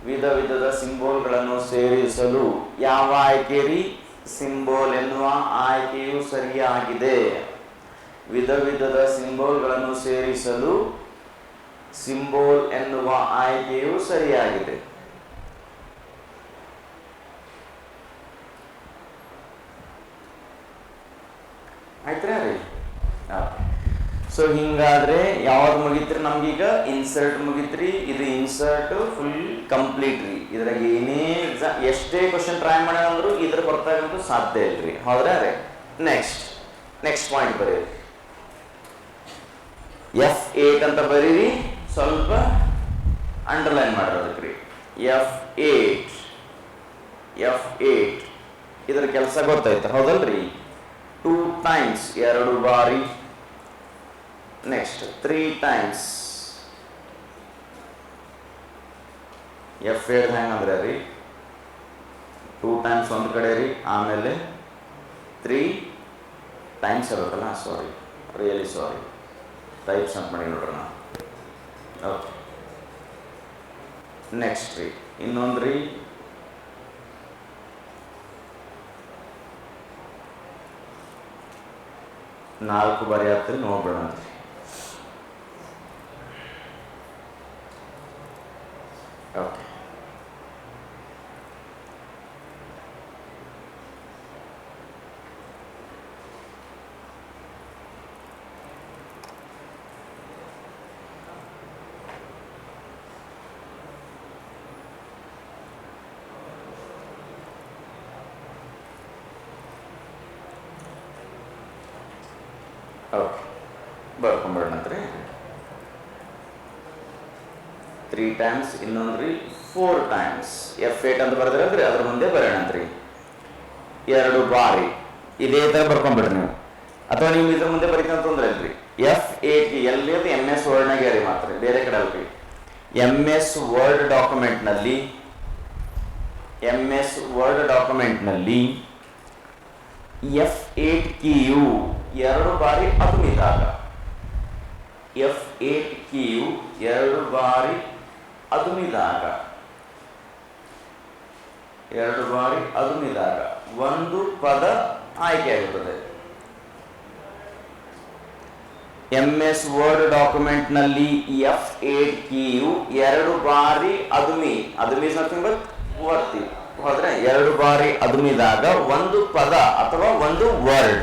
ವಿಧ ವಿಧದ ಸಿಂಬೋಲ್ಗಳನ್ನು ಸೇರಿಸಲು ಯಾವ ಆಯ್ಕೆ ರೀ? ಸಿಂಬೋಲ್ ಎನ್ನುವ ಆಯ್ಕೆಯು ಸರಿಯಾಗಿದೆ. ವಿಧ ವಿಧದ ಸಿಂಬೋಲ್ಗಳನ್ನು ಸೇರಿಸಲು ಸಿಂಬೋಲ್ ಎನ್ನುವ ಆಯ್ಕೆಯು ಸರಿಯಾಗಿದೆ. ಆಯ್ತಾ ರೀ? ಸೊ ಹಿಂಗಾದ್ರೆ ಯಾವ್ದು ಮುಗಿತ್ರಿ? ನಮ್ಗೀಗ ಇನ್ಸರ್ಟ್ ಮುಗಿತ್ರಿ. ಇದು ಇನ್ಸರ್ಟ್ ಫುಲ್ ಕಂಪ್ಲೀಟ್ ರೀ. ಇದ್ರಾಗ ಏನೇ ಎಷ್ಟೇ ಕ್ವಶನ್ ಟ್ರೈ ಮಾಡ್ಯಾರಂದ್ರು ಇದ್ರ ಬರ್ತಾಗಂತೂ ಸಾಧ್ಯ ಇಲ್ರಿ. ಹೌದ್ರಾ ರೀ? ನೆಕ್ಸ್ಟ್, ನೆಕ್ಸ್ಟ್ ಪಾಯಿಂಟ್ ಬರೀರಿ. F8 ಅಂತ ಬರೀರಿ. ಸ್ವಲ್ಪ ಅಂಡರ್ಲೈನ್ ಮಾಡಿರೋದಕ್ರಿ. F8, F8 ಇದ್ರ ಕೆಲಸ ಗೊತ್ತಾಯ್ತು ಹೌದಲ್ರಿ? 2 times 2 ಬಾರಿ. Next 3 times. F8 ಹೆಂಗಂದ್ರೆ ರೀ 2 times ಒಂದು ಕಡೆ ರೀ, ಆಮೇಲೆ 3 times ಇರುತ್ತಲ್ಲ. ಸಾರಿ, ರಿಯಲಿ ಸಾರಿ, ಟೈಪ್ಸ್ ಅಂತ ಮಾಡಿ ನೋಡ್ರಿ ನಾವು. ಓಕೆ, ನೆಕ್ಸ್ಟ್ ರೀ ಇನ್ನೊಂದು ರೀ 4 ಬಾರಿ ಆಗ್ತದೆ ನೋಡ್ಬೇಡ ಅಂತ. ಓಕೆ, ಓಕೆ ಬರ್ಕೊಂಬಿಡೋಣಂತ್ರಿ. 3 3 ಟೈಮ್ಸ್, ಇನ್ನೊಂದ್ರಿ 4 ಟೈಮ್ಸ್. F8 ಅಂತ ಬರೆದ್ರಿ ಅದ್ರ ಮುಂದೆ ಬರೋಣಂತ್ರಿ 2 ಬಾರಿ. ಇದೇ ತರ ಬರ್ಕೊಂಡ್ಬಿಡ್ರಿ ನೀವು, ಅಥವಾ ನೀವು ಇದ್ರ ಮುಂದೆ ಬರೀತಂತ ತೊಂದ್ರೆ ಇಲ್ರಿ. F8 ಎಲ್ಲಿ MS ವರ್ಡ್ನಾಗೆ ರೀ, ಮಾತ್ರ ಬೇರೆ ಕಡೆ ಅಲ್ರಿ. MS ವರ್ಡ್ ಡಾಕ್ಯುಮೆಂಟ್ನಲ್ಲಿ F8 ಕೀಯು 2 ಬಾರಿ ಅದುಮಿದಾಗ, F8 ಕೀಯು 2 ಬಾರಿ ಅದುಮಿದಾಗ ಒಂದು ಪದ ಆಯ್ಕೆಯಾಗುತ್ತದೆ. MS ವರ್ಡ್ ಡಾಕ್ಯುಮೆಂಟ್ನಲ್ಲಿ F8 ಕೀಯು 2 ಬಾರಿ ಅದುಮಿ ನಥಿಂಗ್ ಬಟ್ ಒತ್ತಿ ಹೋದ್ರೆ 2 ಬಾರಿ ಅದುಮಿದಾಗ ಒಂದು ಪದ ಅಥವಾ ಒಂದು ವರ್ಡ್.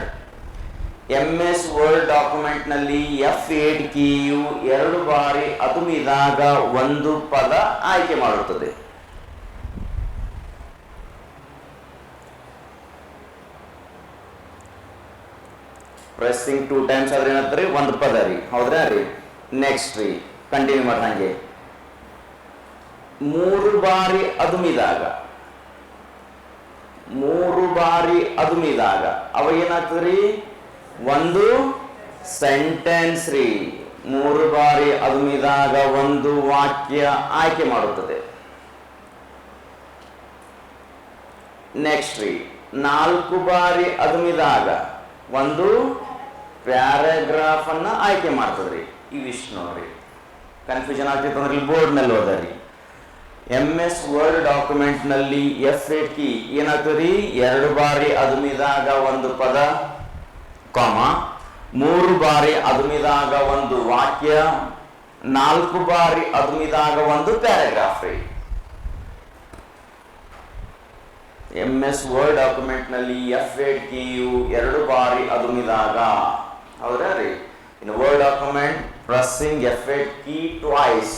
MS ವರ್ಡ್ ಡಾಕ್ಯುಮೆಂಟ್ನಲ್ಲಿ F8 ಕೀಯು 2 ಬಾರಿ ಅದುಮಿದಾಗ ಒಂದು ಪದ ಆಯ್ಕೆ ಮಾಡುತ್ತದೆ. ಪ್ರೆಸ್ಸಿಂಗ್ 2 ಟೈಮ್ಸ್ ಆದ್ರೆ ಏನಂತಾರೆ ಒಂದು ಪದ ರೀ, ಹೌದ್ರಾ ರೀ. ನೆಕ್ಸ್ಟ್ ರೀ ಕಂಟಿನ್ಯೂ ಮಾಡ್ದಂಗೆ 3 ಬಾರಿ ಅದುಮಿದಾಗ ಅವ ಏನಾಗ್ತದ್ರಿ, ಒಂದು ಸೆಂಟೆನ್ಸ್ ರೀ. 3 ಬಾರಿ ಅದುಮಿದಾಗ ಒಂದು ವಾಕ್ಯ ಆಯ್ಕೆ ಮಾಡುತ್ತದೆ. ನೆಕ್ಸ್ಟ್ ರೀ 4 ಬಾರಿ ಅದುಮಿದಾಗ ಒಂದು ಪ್ಯಾರಾಗ್ರಾಫ್ ಅನ್ನ ಆಯ್ಕೆ ಮಾಡ್ತದ್ರಿ. ಇವಿಷ್ಟು ನೋಡ್ರಿ. ಕನ್ಫ್ಯೂಷನ್ ಆಗ್ತಿತ್ತು ಅಂದ್ರೆ ಇಲ್ಲಿ ಬೋರ್ಡ್ ನಲ್ಲಿ ಓದರಿ. MS ವರ್ಡ್ ಡಾಕ್ಯುಮೆಂಟ್ ನಲ್ಲಿ F8 ಕೀ ಏನಾಗ್ತದ್ರಿ, 2 ಬಾರಿ ಅದುಮಿದಾಗ ಒಂದು ಪದ, 3 ಬಾರಿ ಅದುಮಿದಾಗ ಒಂದು ವಾಕ್ಯ, 4 ಬಾರಿ ಅದುಮಿದಾಗ ಒಂದು ಪ್ಯಾರಾಗ್ರಾಫ್ ರೀ. MS ವರ್ಡ್ ಡಾಕ್ಯುಮೆಂಟ್ ನಲ್ಲಿ F8 ಕೀಯು 2 ಬಾರಿ ಅದುಮಿದಾಗ, ಹೌದಾ ರೀ. In word document pressing F8 key twice,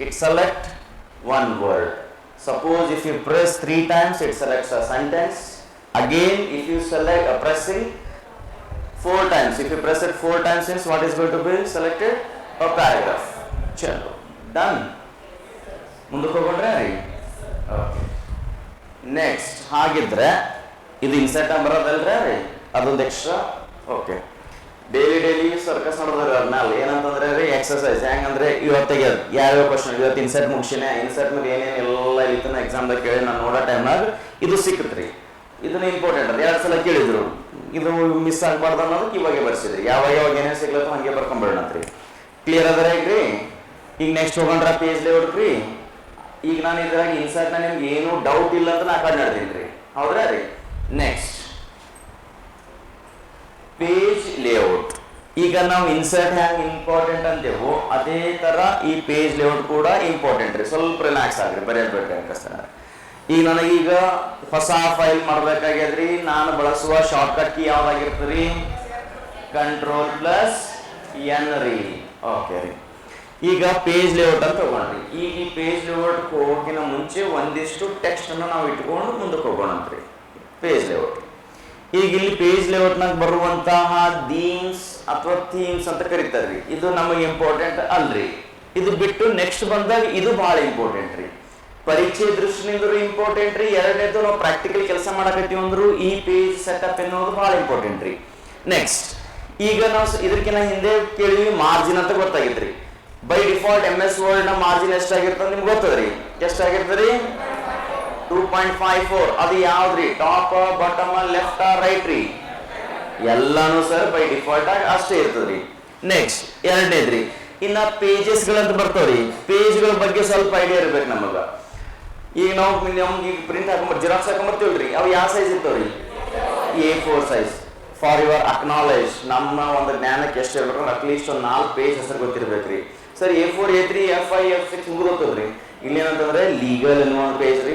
it select one word. Suppose if you press 3 times, it selects a sentence. Again, if you select pressing 4 times, if you press it 4 times, means what is going to be selected? A paragraph. Chalo, done. ಮುಂದಕ್ಕೆ ಹೋಗೋಣ್ರೆ ರೀ. Okay, next ಹಾಗಿದ್ರೆ ಇದು insert ಬರೋದಲ್ರಿ ರೀ, ಅದೊಂದು extra. Okay, daily circus ನೋಡಿದ್ರೆ ಅದ್ಮೇಲೆ ಏನಂತಂದ್ರೆ ರೀ ಎಕ್ಸರ್ಸೈಸ್ ಹೆಂಗಂದ್ರೆ ಇವತ್ತಿಗೆ ಯಾವ್ಯಾವ ಕ್ವಶನ್ ಇವತ್ತು ಇನ್ಸರ್ಟ್ ಮುಗಿಸಿನೇ, ಇನ್ಸರ್ಟ್ ಮೇಲೆ ಏನೇನೆಲ್ಲ ಇಲ್ಲಿತನ ಎಕ್ಸಾಮ್ದಾಗ ಕೇಳಿ ನಾನು ನೋಡೋ ಟೈಮ್ನಾಗ ಇದು ಸಿಕ್ಕತ್ರಿ. ಇದನ್ನ ಇಂಪಾರ್ಟೆಂಟ್ ಅದು 2 ಸಲ ಕೇಳಿದ್ರು, ಇದು ಮಿಸ್ ಆಗಬಾರ್ದು ಅನ್ನೋದಕ್ಕೆ ಇವಾಗೆ ಬರ್ಸಿದ್ರಿ. ಯಾವಾಗ ಏನೇನು ಸಿಗ್ಲತ್ತೋ ಹಂಗೆ ಬರ್ಕೊಂಡ್ಬಿಡೋಣತ್ರಿ. ಕ್ಲಿಯರ್ ಅದರ ಈಗ್ರಿ. ಈಗ ನೆಕ್ಸ್ಟ್ ಹೋಗೋಣ್ರ ಪೇಜ್ ಲೇಔಟ್ ರೀ. ಈಗ ನಾನು ಇದ್ರಾಗ ಇನ್ಸರ್ಟ್ನ ನಿಮ್ಗೆ ಏನು ಡೌಟ್ ಇಲ್ಲ ಅಂತ ನಾ ಕಡೆ ನಡೆದೀನಿ ರೀ, ಹೌದ್ರಾ ರೀ. Next page layout. ಈಗ ನಾವು ಇನ್ಸರ್ಟ್ ಹ್ಯಾಂಗ್ ಇಂಪಾರ್ಟೆಂಟ್ ಅಂತೇವೋ ಅದೇ ತರ ಈ ಪೇಜ್ ಲೇಔಟ್ ಕೂಡ ಇಂಪಾರ್ಟೆಂಟ್ ರೀ. ಸ್ವಲ್ಪ ರಿಲ್ಯಾಕ್ಸ್ ಆಗ್ರಿ, ಬರೆಯಬೇಕಂತ. ಈಗ ನನಗೀಗ ಹೊಸ ಫೈಲ್ ಮಾಡ್ಬೇಕಾಗ್ಯದ್ರಿ. ನಾನು ಬಳಸುವ ಶಾರ್ಟ್ಕಟ್ ಕೀ ಯಾವ್ದಾಗಿರ್ತದ್ರಿ, Ctrl+N ರೀ. ಓಕೆ ರೀ. ಈಗ ಪೇಜ್ ಲೇಔಟ್ ಅಂತ ತಗೊಂಡ್ರಿ. ಈಗ ಈ ಪೇಜ್ ಲೇಔಟ್ ಹೋಗೋಕಿನ ಮುಂಚೆ ಒಂದಿಷ್ಟು ಟೆಕ್ಸ್ಟ್ ಅನ್ನು ನಾವು ಇಟ್ಕೊಂಡು ಮುಂದಕ್ಕೆ ಹೋಗೋಣಂತ್ರಿ. Page layout. ಈಗ ಇಲ್ಲಿ ಪೇಜ್ ಲೇಔಟ್ನಾಗ ಬರುವಂತಹ ಥೀಮ್ಸ್ ಅಂತ ಕರೀತಾರ್ರಿ. ಇದು ನಮಗೆ ಇಂಪಾರ್ಟೆಂಟ್ ಅಲ್ರಿ. ಇದು ಬಿಟ್ಟು ನೆಕ್ಸ್ಟ್ ಬಂದಾಗ ಇದು ಬಹಳ ಇಂಪಾರ್ಟೆಂಟ್ ರೀ. ಪರೀಕ್ಷೆ ದೃಷ್ಟಿನಿಂದ ಇಂಪಾರ್ಟೆಂಟ್ ರೀ. ಎರಡನೇದು ನಾವು ಪ್ರಾಕ್ಟಿಕಲ್ ಕೆಲಸ ಮಾಡಕತ್ತೀವಿ ಅಂದ್ರು ಈ ಪೇಜ್ ಸೆಟಪ್ ಎನ್ನುವುದು ಬಹಳ ಇಂಪಾರ್ಟೆಂಟ್ ರೀ. ನೆಕ್ಸ್ಟ್ ಈಗ ನಾವು ಇದಕ್ಕಿಂತ ಹಿಂದೆ ಕೇಳಿವಿ ಮಾರ್ಜಿನ್ ಅಂತ ಗೊತ್ತಾಗಿದ್ರಿ. ಬೈ ಡಿಫಾಲ್ಟ್ MS ವರ್ಡ್ ನ ಮಾರ್ಜಿನ್ ಎಷ್ಟಾಗಿರ್ತದೆ ನಿಮ್ಗೆ ಗೊತ್ತದ್ರಿ. ಎಷ್ಟಾಗಿರ್ತದ್ರಿ, 2.54. ಅದು ಯಾವ್ದ್ರಿ, ಟಾಪ್, ಬಾಟಮ್, ಲೆಫ್ಟ್, ರೈಟ್ ರೀ? ಎಲ್ಲಾನು ಸರ್ ಬೈ ಡಿಫಾಲ್ಟ್ ಆಗಿ ಅಷ್ಟೇ ಇರ್ತದ್ರಿ. ನೆಕ್ಸ್ಟ್ ಎರಡನೇದ್ರಿ, ಇನ್ನ ಪೇಜಸ್ ಗಳಂತ ಬರ್ತಾವ್ರಿ. ಪೇಜ್ಗಳ ಬಗ್ಗೆ ಸ್ವಲ್ಪ ಐಡಿಯಾ ಇರ್ಬೇಕು ನಮಗ. ಈಗ ನಾವು ನಮ್ಗೆ ಪ್ರಿಂಟ್ ಹಾಕೊಂಡ್ ಜಿರಾಕ್ಸ್ ಹಾಕೊಂಡ್ಬರ್ತೀವಲ್ರಿ, ಅವು ಯಾವ ಸೈಜ್ ಇರ್ತಾವ್ರಿ, A4 size. For your acknowledge, ನಮ್ಮ ಒಂದು ಜ್ಞಾನಕ್ಕೆ ಎಷ್ಟು ಇರ್ಬೇಕು, ಅಟ್ಲೀಸ್ಟ್ ಒಂದು 4 ಪೇಜ್ ಹೆಸರು ಗೊತ್ತಿರ್ಬೇಕ್ರಿ. Sir A4, A3, A5, A6 ಮುಗಿದೋಗ್ತದ್ರಿ. ಇಲ್ಲೇನಂತಂದ್ರೆ legal ಅನ್ನೋ ಒಂದು ಪೇಜ್ ರೀ,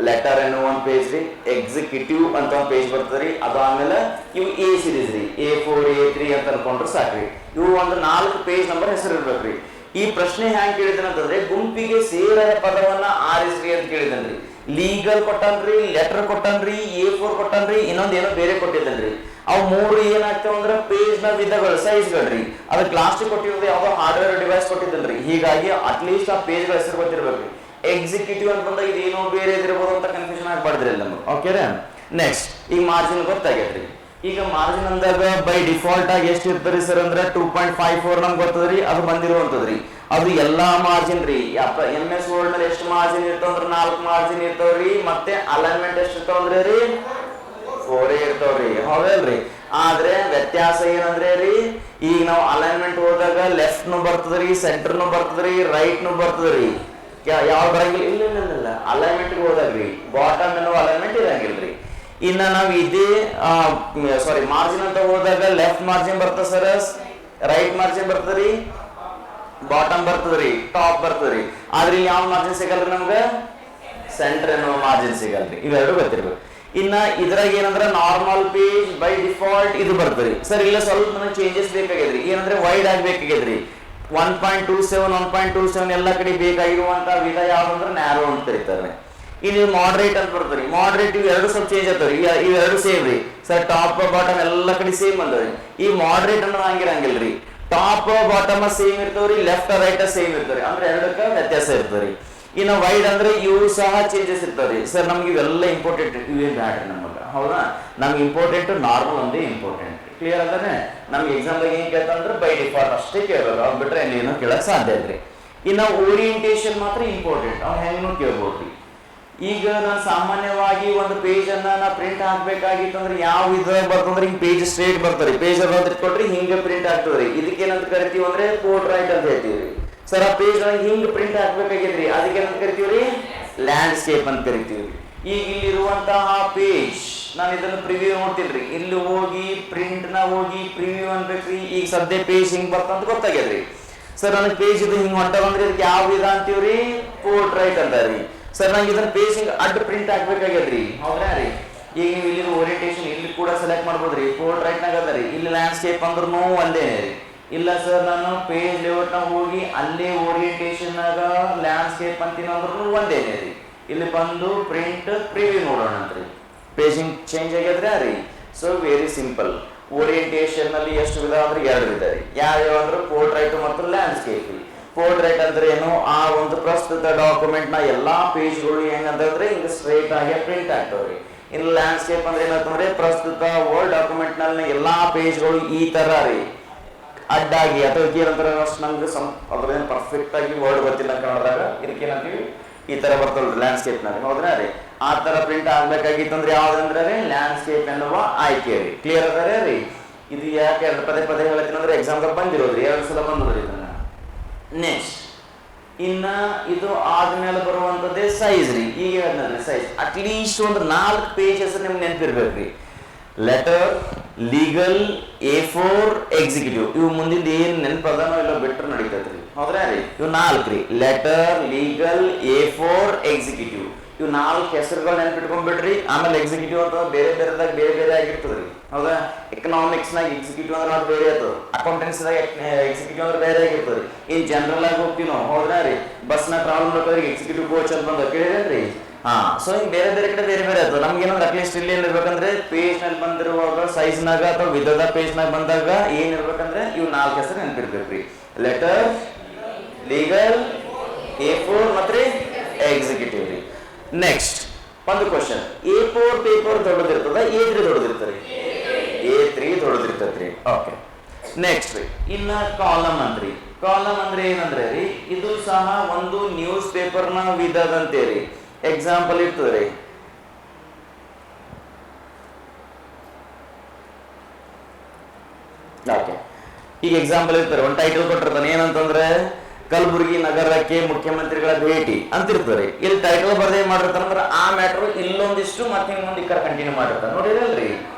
ಲೆಟರ್ ಅನ್ನೋ ಒಂದು ಪೇಜ್ ರೀ, ಎಕ್ಸಿಕ್ಯೂಟಿವ್ ಅಂತ ಒಂದು ಪೇಜ್ ಬರ್ತದ್ರಿ. ಅದಾದ್ಮೇಲೆ ಇವು A ಸೀರೀಸ್ ರೀ, A4, A3 ಅಂತ ಅನ್ಕೊಂಡ್ರೆ ಸಾಕ್ರಿ. ಇವು ಒಂದು 4 ಪೇಜ್ ನಂಬರ್ ಹೆಸರು ಇರ್ಬೇಕ್ರಿ. ಈ ಪ್ರಶ್ನೆ ಹ್ಯಾಂಗ್ ಕೇಳಿದನಂತಂದ್ರೆ ಗುಂಪಿಗೆ ಸೇರದ ಪದವನ್ನ ಆರಿಸ್ರಿ ಅಂತ ಕೇಳಿದನ್ರಿ. ಲೀಗಲ್ ಕೊಟ್ಟನ್ರಿ, ಲೆಟರ್ ಕೊಟ್ಟನ್ರಿ, A4 ಕೊಟ್ಟನ್ರಿ, ಇನ್ನೊಂದು ಏನೋ ಬೇರೆ ಕೊಟ್ಟಿದ್ದನ್ರಿ. ಅವು ಮೂರು ಏನಾಗ್ತಾವ ಅಂದ್ರೆ ಪೇಜ್ ನ ವಿಧಗಳು ಸೈಜ್ಗಳ್ರಿ. ಅದಕ್ಕೆ ಲಾಸ್ಟ್ ಕೊಟ್ಟಿರೋದು ಯಾವ್ದೋ ಹಾರ್ಡ್ವೇರ್ ಡಿವೈಸ್ ಕೊಟ್ಟಿದ್ದಲ್ರಿ. ಹೀಗಾಗಿ ಅಟ್ಲೀಸ್ಟ್ ಆ ಪೇಜ್ ಗಳ ಹೆಸರು ಗೊತ್ತಿರ್ಬೇಕ್ರಿ. ಎಕ್ಸಿಕ್ಯೂಟಿವ್ ಅಂತ ಬಂದಾಗ ಇದೇನೋ ಬೇರೆ ಇದಿರ್ಬೋದು ಅಂತ ಕನ್ಫ್ಯೂಷನ್ ಆಗ್ಬಾರ್ದ್ರಿ ನಮ್ಗೆ. ಓಕೆರಾ? ನೆಕ್ಸ್ಟ್ ಈಗ ಮಾರ್ಜಿನ್ ಗೊತ್ತಾಗೈತ್ರಿ. ಈಗ ಮಾರ್ಜಿನ್ ಅಂದಾಗ ಬೈ ಡಿಫಾಲ್ಟ್ ಆಗಿ ಎಷ್ಟು ಇರ್ತರಿ ಸರ್ ಅಂದ್ರೆ 2.54 ನಮ್ಗೆ ಗೊತ್ತದ್ರಿ. ಅದು ಬಂದಿರುವಂತದ್ರಿ. ಅದು ಎಲ್ಲಾ ಮಾರ್ಜಿನ್ ರೀ. MS ವರ್ಡ್ ನಲ್ಲಿ ಎಷ್ಟು ಮಾರ್ಜಿನ್ ಇರ್ತಾವ ಅಂದ್ರೆ 4 ಮಾರ್ಜಿನ್ ಇರ್ತಾವ್ರಿ. ಮತ್ತೆ ಅಲೈನ್ಮೆಂಟ್ ಎಷ್ಟು ಇರ್ತಾವಂದ್ರೆ ರೀ 4 ಇರ್ತಾವ್ರಿ. ಹೌದಲ್ರಿ? ಆದ್ರೆ ವ್ಯತ್ಯಾಸ ಏನಂದ್ರೆ ರೀ, ಈಗ ನಾವು ಅಲೈನ್ಮೆಂಟ್ ಹೋದಾಗ ಲೆಫ್ಟ್ ನು ಬರ್ತದ್ರಿ, ಸೆಂಟರ್ ನು ಬರ್ತದ್ರಿ, ರೈಟ್ ನು ಬರ್ತದ್ರಿ. ಯಾವ ಬರಂಗಿಲ್ಲ. ಇಲ್ಲ ಅಲೈನ್ಮೆಂಟ್ ಹೋದಾಗ್ರಿ ಬಾಟಮ್ ಎನ್ನುವ ಅಲೈನ್ಮೆಂಟ್ ಇರಂಗಿಲ್ರಿ. ಇನ್ನ ನಾವು ಇದೇ ಮಾರ್ಜಿನ್ ಅಂತ ಹೋದಾಗ ಲೆಫ್ಟ್ ಮಾರ್ಜಿನ್ ಬರ್ತದೆ ಸರ್, ರೈಟ್ ಮಾರ್ಜಿನ್ ಬರ್ತದ್ರಿ, ಬಾಟಮ್ ಬರ್ತದ್ರಿ, ಟಾಪ್ ಬರ್ತದ್ರಿ. ಆದ್ರೆ ಇಲ್ಲಿ ಯಾವ ಮಾರ್ಜಿನ್ ಸಿಗಲ್ರಿ ನಮ್ಗೆ? ಸೆಂಟರ್ ಎನ್ನುವ ಮಾರ್ಜಿನ್ ಸಿಗಲ್ರಿ. ಇವೆರಡು ಗೊತ್ತಿರ್ಬೇಕು. ಇನ್ನ ಇದ್ರಾಗ ಏನಂದ್ರೆ ನಾರ್ಮಲ್ ಪೇಜ್ ಬೈ ಡಿಫಾಲ್ಟ್ ಇದು ಬರ್ತದ್ರಿ. ಸರ್ ಇಲ್ಲ ಸ್ವಲ್ಪ ನನಗೆ ಚೇಂಜಸ್ ಬೇಕಾಗಿದ್ರಿ. ಏನಂದ್ರೆ ವೈಡ್ ಆಗ್ಬೇಕಾಗಿದ್ರಿ. 1.27 ಎಲ್ಲ ಕಡೆ ಬೇಕಾಗಿರುವಂತ ವಿಧ ಯಾವ್ದಂದ್ರೆ ನ್ಯಾರೋ ಅಂತ ಕರೀತಾರೆ. ಇಲ್ಲಿ ಮಾಡರೇಟ್ ಅಂತ ಬರ್ತದೆ. ಮಾಡರೇಟ್ ಇವೆರಡು ಸ್ವಲ್ಪ ಚೇಂಜ್ ಆಗ್ತಾವ್ರಿ. ಇವೆರಡು ಸೇಮ್ ರೀ ಸರ್. ಟಾಪ್ ಬಾಟಮ್ ಎಲ್ಲ ಕಡೆ ಸೇಮ್ ಬಂದವ್ರಿ. ಈ ಮಾಡರೇಟ್ ಅನ್ನೋದು ಹಂಗಿರಂಗಿಲ್ರಿ. ಟಾಪ್ ಬಾಟಮ್ ಸೇಮ್ ಇರ್ತಾವ್ರಿ, ಲೆಫ್ಟ್ ರೈಟ್ ಸೇಮ್ ಇರ್ತಾವ್ರಿ. ಅಂದ್ರೆ ಎರಡಕ್ಕ ವ್ಯತ್ಯಾಸ ಇರ್ತವ್ರಿ. ಇನ್ನು ವೈಡ್ ಅಂದ್ರೆ ಇವು ಸಹ ಚೇಂಜಸ್ ಇರ್ತಾವ್ರಿ. ಸರ್ ನಮ್ಗೆ ಇವೆಲ್ಲ ಇಂಪಾರ್ಟೆಂಟ್, ಇವೇನ್ ಬ್ಯಾಡ್ರಿ ನಮಗ. ಹೌದಾ? ನಮ್ಗೆ ಇಂಪಾರ್ಟೆಂಟ್ ನಾರ್ಮಲ್ ಒಂದೇ ಇಂಪಾರ್ಟೆಂಟ್. ಕ್ಲಿಯರ್ ಅದಾನೆ? ನಮ್ಗೆ ಎಕ್ಸಾಮ್ ದಾಗ ಏನ್ ಕೇಳ್ತಂದ್ರೆ ಬೈ ಡಿಫಾಲ್ಟ್ ಅಷ್ಟೇ ಕೇಳಬೇಕು. ಅವ್ರು ಬಿಟ್ರೆ ಅಲ್ಲಿ ಏನೋ ಕೇಳಕ್ ಸಾಧ್ಯ ಇಲ್ರಿ. ಇನ್ನು ಓರಿಯಂಟೇಶನ್ ಮಾತ್ರ ಇಂಪಾರ್ಟೆಂಟ್. ಅವ್ನು ಹೆಂಗೂ ಕೇಳ್ಬೋದ್ರಿ. ಈಗ ನಾನು ಸಾಮಾನ್ಯವಾಗಿ ಒಂದು ಪೇಜ್ ಅನ್ನ ನಾ ಪ್ರಿಂಟ್ ಹಾಕ್ಬೇಕಾಗಿತ್ತು ಅಂದ್ರೆ ಯಾವ ವಿಧವಾಗಿ ಬರ್ತಂದ್ರೆ ಹಿಂಗ್ ಪೇಜ್ ಸ್ಟ್ರೇಟ್ ಬರ್ತಾರೆ. ಪೇಜ್ ಅನ್ನ ಇಟ್ಕೊಟ್ರಿ ಹಿಂಗೆ ಪ್ರಿಂಟ್ ಆಗ್ತದ್ರಿ. ಇದಕ್ಕೇನಂತ ಕರಿತೀವಿ ಅಂದ್ರೆ ಪೋರ್ಟ್ರೈಟ್ ಅಂತ ಹೇಳ್ತೀವಿ ಸರ್. ಆ ಪೇಜ್ ಹಿಂಗ್ ಪ್ರಿಂಟ್ ಹಾಕ್ಬೇಕಾಗಿದ್ರಿ. ಅದಕ್ಕೆ ಏನಂತ ಕರಿತೀವ್ರಿ? ಲ್ಯಾಂಡ್ಸ್ಕೇಪ್ ಅಂತ ಕರಿತೀವಿ. ಈಗ ಇಲ್ಲಿರುವಂತಹ ಪೇಜ್ ನಾನು ಇದನ್ನು ಪ್ರಿವ್ಯೂ ನೋಡ್ತೀನಿ. ಇಲ್ಲಿ ಹೋಗಿ ಪ್ರಿಂಟ್ ನ ಹೋಗಿ ಪ್ರಿವ್ಯೂ ಅನ್ಬೇಕ್ರಿ. ಈಗ ಸದ್ಯ ಪೇಜ್ ಹಿಂಗ್ ಬರ್ತಂತ ಗೊತ್ತಾಗ್ಯದ್ರಿ. ಸರ್ ನನಗೆ ಪೇಜ್ ಇದು ಹಿಂಗ್ ಹೊಂಟ ಬಂದ್ರೆ ಇದಕ್ಕೆ ಯಾವ ವಿಧ ಅಂತೀವ್ರಿ? ಪೋರ್ಟ್ರೈಟ್ ಅಂತ ರೀ. ಸರ್ ನಂಗೆ ಇದನ್ನ ಪೇಜ್ ಹಿಂಗ್ ಅಡ್ಡ ಪ್ರಿಂಟ್ ಹಾಕ್ಬೇಕಾಗ್ಯದ್ರಿ. ಹೌದ್ರಾ ರೀ? ಈಗ ನೀವು ಇಲ್ಲಿ ಓರಿಯಂಟೇಶನ್ ಇಲ್ಲಿ ಕೂಡ ಸೆಲೆಕ್ಟ್ ಮಾಡ್ಬೋದ್ರಿ. ಪೋರ್ಟ್ರೈಟ್ ನಾಗ ಅದ ರೀ. ಇಲ್ಲಿ ಲ್ಯಾಂಡ್ಸ್ಕೇಪ್ ಅಂದ್ರೂ ಒಂದೇನೆ ರೀ. ಇಲ್ಲ ಸರ್ ನಾನು ಪೇಜ್ ಲೇಔಟ್ ನಾಗ ಹೋಗಿ ಅಲ್ಲೇ ಓರಿಯಂಟೇಶನ್ ನಾಗ ಲ್ಯಾಂಡ್ಸ್ಕೇಪ್ ಅಂತೀನಿ ಅಂದ್ರೂ ಒಂದೇನೆ ರೀ. ಇಲ್ಲಿ ಬಂದು ಪ್ರಿಂಟ್ ಪ್ರಿವ್ಯೂ ನೋಡೋಣ ಅಂತ್ರಿ. ಪೇಜಿಂಗ್ ಚೇಂಜ್ ಆಗ್ಯದ್ರೆ ರೀ. So very simple. ಓರಿಯಂಟೇಶನ್ ನಲ್ಲಿ ಎಷ್ಟು ವಿಧ ಅಂದ್ರೆ 2 ವಿಧ ರೀ. ಯಾವ್ಯಾವ ಅಂದ್ರೆ ಪೋರ್ಟ್ರೈಟ್ ಮತ್ತು ಲ್ಯಾಂಡ್ಸ್ಕೇಪ್. ಪೋರ್ಟ್ರೈಟ್ ಅಂದ್ರೆ ಏನು? ಆ ಒಂದು ಪ್ರಸ್ತುತ ಡಾಕ್ಯುಮೆಂಟ್ ನ ಎಲ್ಲಾ ಪೇಜ್ಗಳು ಹೆಂಗಂತಂದ್ರೆ ಹಿಂಗ ಸ್ಟ್ರೈಟ್ ಆಗಿ ಪ್ರಿಂಟ್ ಆಗ್ತಾವ್ರಿ. ಇನ್ನು ಲ್ಯಾಂಡ್ಸ್ಕೇಪ್ ಅಂದ್ರೆ ಏನಂತಂದ್ರೆ ಪ್ರಸ್ತುತ ವರ್ಡ್ ಡಾಕ್ಯುಮೆಂಟ್ ನಲ್ಲಿ ಎಲ್ಲಾ ಪೇಜ್ಗಳು ಈ ತರ ರೀ ಅಡ್ಡಾಗಿ ಅಥವಾ ಏನಂತಾರೆ ಅಷ್ಟು ನಮ್ಗೆ ಅದ್ರೇನು ಪರ್ಫೆಕ್ಟ್ ಆಗಿ ವರ್ಡ್ ಗೊತ್ತಿಲ್ಲ ಕನ್ನಡದಾಗ. ಇದಕ್ಕೆ ಏನಂತೀವಿ? ಈ ತರ ಬರ್ತಲ್ರಿ ಲ್ಯಾಂಡ್ಸ್ಕೇಪ್ ನಲ್ಲಿ. ಹೌದ್ರಾ ರೀ? ಆ ತರ ಪ್ರಿಂಟ್ ಆಗ್ಬೇಕಾಗಿತ್ತು ಅಂದ್ರೆ ಯಾವ್ದಂದ್ರೆ ಲ್ಯಾಂಡ್ಸ್ಕೇಪ್ ಎನ್ನುವ ಆಯ್ಕೆ ರೀ. ಕ್ಲಿಯರ್ ಅದಾರೆ ರೀ? ಇದು ಯಾಕೆ ಪದೇ ಹೇಳ್ತೀನಿ ಅಂದ್ರೆ ಎಕ್ಸಾಮ್ ಬಂದಿರೋದ್ರಿ, 2 ಸಲ ಬಂದದ್ರಿ ಇದನ್ನ. ನೆಕ್ಸ್ಟ್ ಇನ್ನ ಇದು ಆದ್ಮೇಲೆ ಬರುವಂತದ್ದೇ ಸೈಜ್ ರೀ. ಈಗ ಹೇಳಿದ್ರಿ ಸೈಜ್ ಅಟ್ಲೀಸ್ಟ್ ಒಂದು 4 ಪೇಜ್ ಹೆಸರು ನಿಮ್ಗೆ ನೆನಪಿರ್ಬೇಕ್ರಿ. Letter, legal, A4, executive. ಇವು ಮುಂದಿನ ಏನ್ ನೆನಪದನೋ ಇಲ್ಲ ಬಿಟ್ರೆ ನಡೀತೈತ್ರಿ. ಹೌದ್ರಾ ರೀ? ಇವು 4 ರೀ. Letter, legal, A4, executive. ಇವು 4 ಹೆಸರುಗಳು ನೆನ್ಪಿಟ್ಕೊಂಡ್ಬಿಡ್ರಿ. ಆಮೇಲೆ ಎಕ್ಸಿಕ್ಯೂಟಿವ್ ಅಂತ ಬೇರೆ ಬೇರೆ ಆಗಿರ್ತದ್ರಿ. ಹೌದಾ? ಎಕನಾಮಿಕ್ಸ್ ನಾಗ ಎಕ್ಸಿಕ್ಯೂಟಿವ್ ಅಂದ್ರೆ ಅದು ಬೇರೆ ಇರ್ತದೆ. ಅಕೌಂಟೆನ್ಸಿದಾಗ ಎಕ್ಸಿಕ್ಯೂಟಿವ್ ಅಂದ್ರೆ ಬೇರೆ ಆಗಿರ್ತದೆ. ಇನ್ ಜನರಲ್ ಆಗಿ ಹೋಗ್ತೀವಿ ನಾವು. ಹೌದ್ರಾ ರೀ? ಬಸ್ ನ ಟ್ರಾವೆಲ್ ಮಾಡೋರಿಗೆ ಎಕ್ಸಿಕ್ಯೂಟಿವ್ ಕೋಚ್ ಅಂತ ಬಂದ ಕೇಳಿದ್ರಿ. ಸೊ ಹಿಂಗ್ ಬೇರೆ ಕಡೆ ಬೇರೆ ಇರ್ತದೆ. ನಮ್ಗೆ ಏನಂದ್ರೆ ಅಟ್ಲೀಸ್ಟ್ ಇಲ್ಲಿ ಏನಿರ್ಬೇಕಂದ್ರೆ ಪೇಜ್ ನಲ್ಲಿ ಬಂದಿರುವಾಗ ಸೈಜ್ ನಾಗ ಅಥವಾ ವಿಧದ ಪೇಜ್ ನಾಗ ಬಂದಾಗ ಏನ್ ಇರ್ಬೇಕಂದ್ರೆ ಇವು 4 ಹೆಸರು ನೆನಪಿರ್ಬೇಕ್ರಿ. ಲೆಟರ್, ಲೀಗಲ್, A4 ಮತ್ತೆ ಎಕ್ಸಿಕ್ಯೂಟಿವ್ ರೀ. ನೆಕ್ಸ್ಟ್ ಒಂದು ಕ್ವಶನ್. A4 ಪೇಪರ್ ದೊಡ್ಡದಿರ್ತದ, A3 ದೊಡ್ಡದಿರ್ತಾರೆ? A3 ದೊಡ್ಡದಿರ್ತೈತ್ರಿ. ಓಕೆ. ನೆಕ್ಸ್ಟ್ ರೀ ಇನ್ನ ಕಾಲಮ್ ಅಂತ್ರಿ. ಕಾಲಮ್ ಅಂದ್ರೆ ಏನಂದ್ರೆ ರೀ ಇದು ಸಹ ಒಂದು ನ್ಯೂಸ್ ಪೇಪರ್ ನ ವಿಧದಂತೆ ರೀ. ಎಕ್ಸಾಂಪಲ್ ಇರ್ತದ್ರಿ. ಓಕೆ. ಈಗ ಎಕ್ಸಾಂಪಲ್ ಇರ್ತಾರೆ. ಒಂದು ಟೈಟಲ್ ಕೊಟ್ಟಿರ್ತಾನೆ ಏನಂತಂದ್ರೆ ಕಲಬುರಗಿ ನಗರಕ್ಕೆ ಮುಖ್ಯಮಂತ್ರಿಗಳ ಭೇಟಿ ಅಂತಿರ್ತಾರೆ. ಇಲ್ಲಿ ಟೈಟಲ್ ಬರ್ದೇ ಮಾಡಿರ್ತಾರ ಅಂದ್ರೆ ಆ ಮ್ಯಾಟರ್ ಇಲ್ಲೊಂದಿಷ್ಟು ಮತ್ತೆ ಇನ್ನೊಂದು ಕಂಟಿನ್ಯೂ ಮಾಡಿರ್ತಾರೆ. ನೋಡಿರಲ್ರಿ?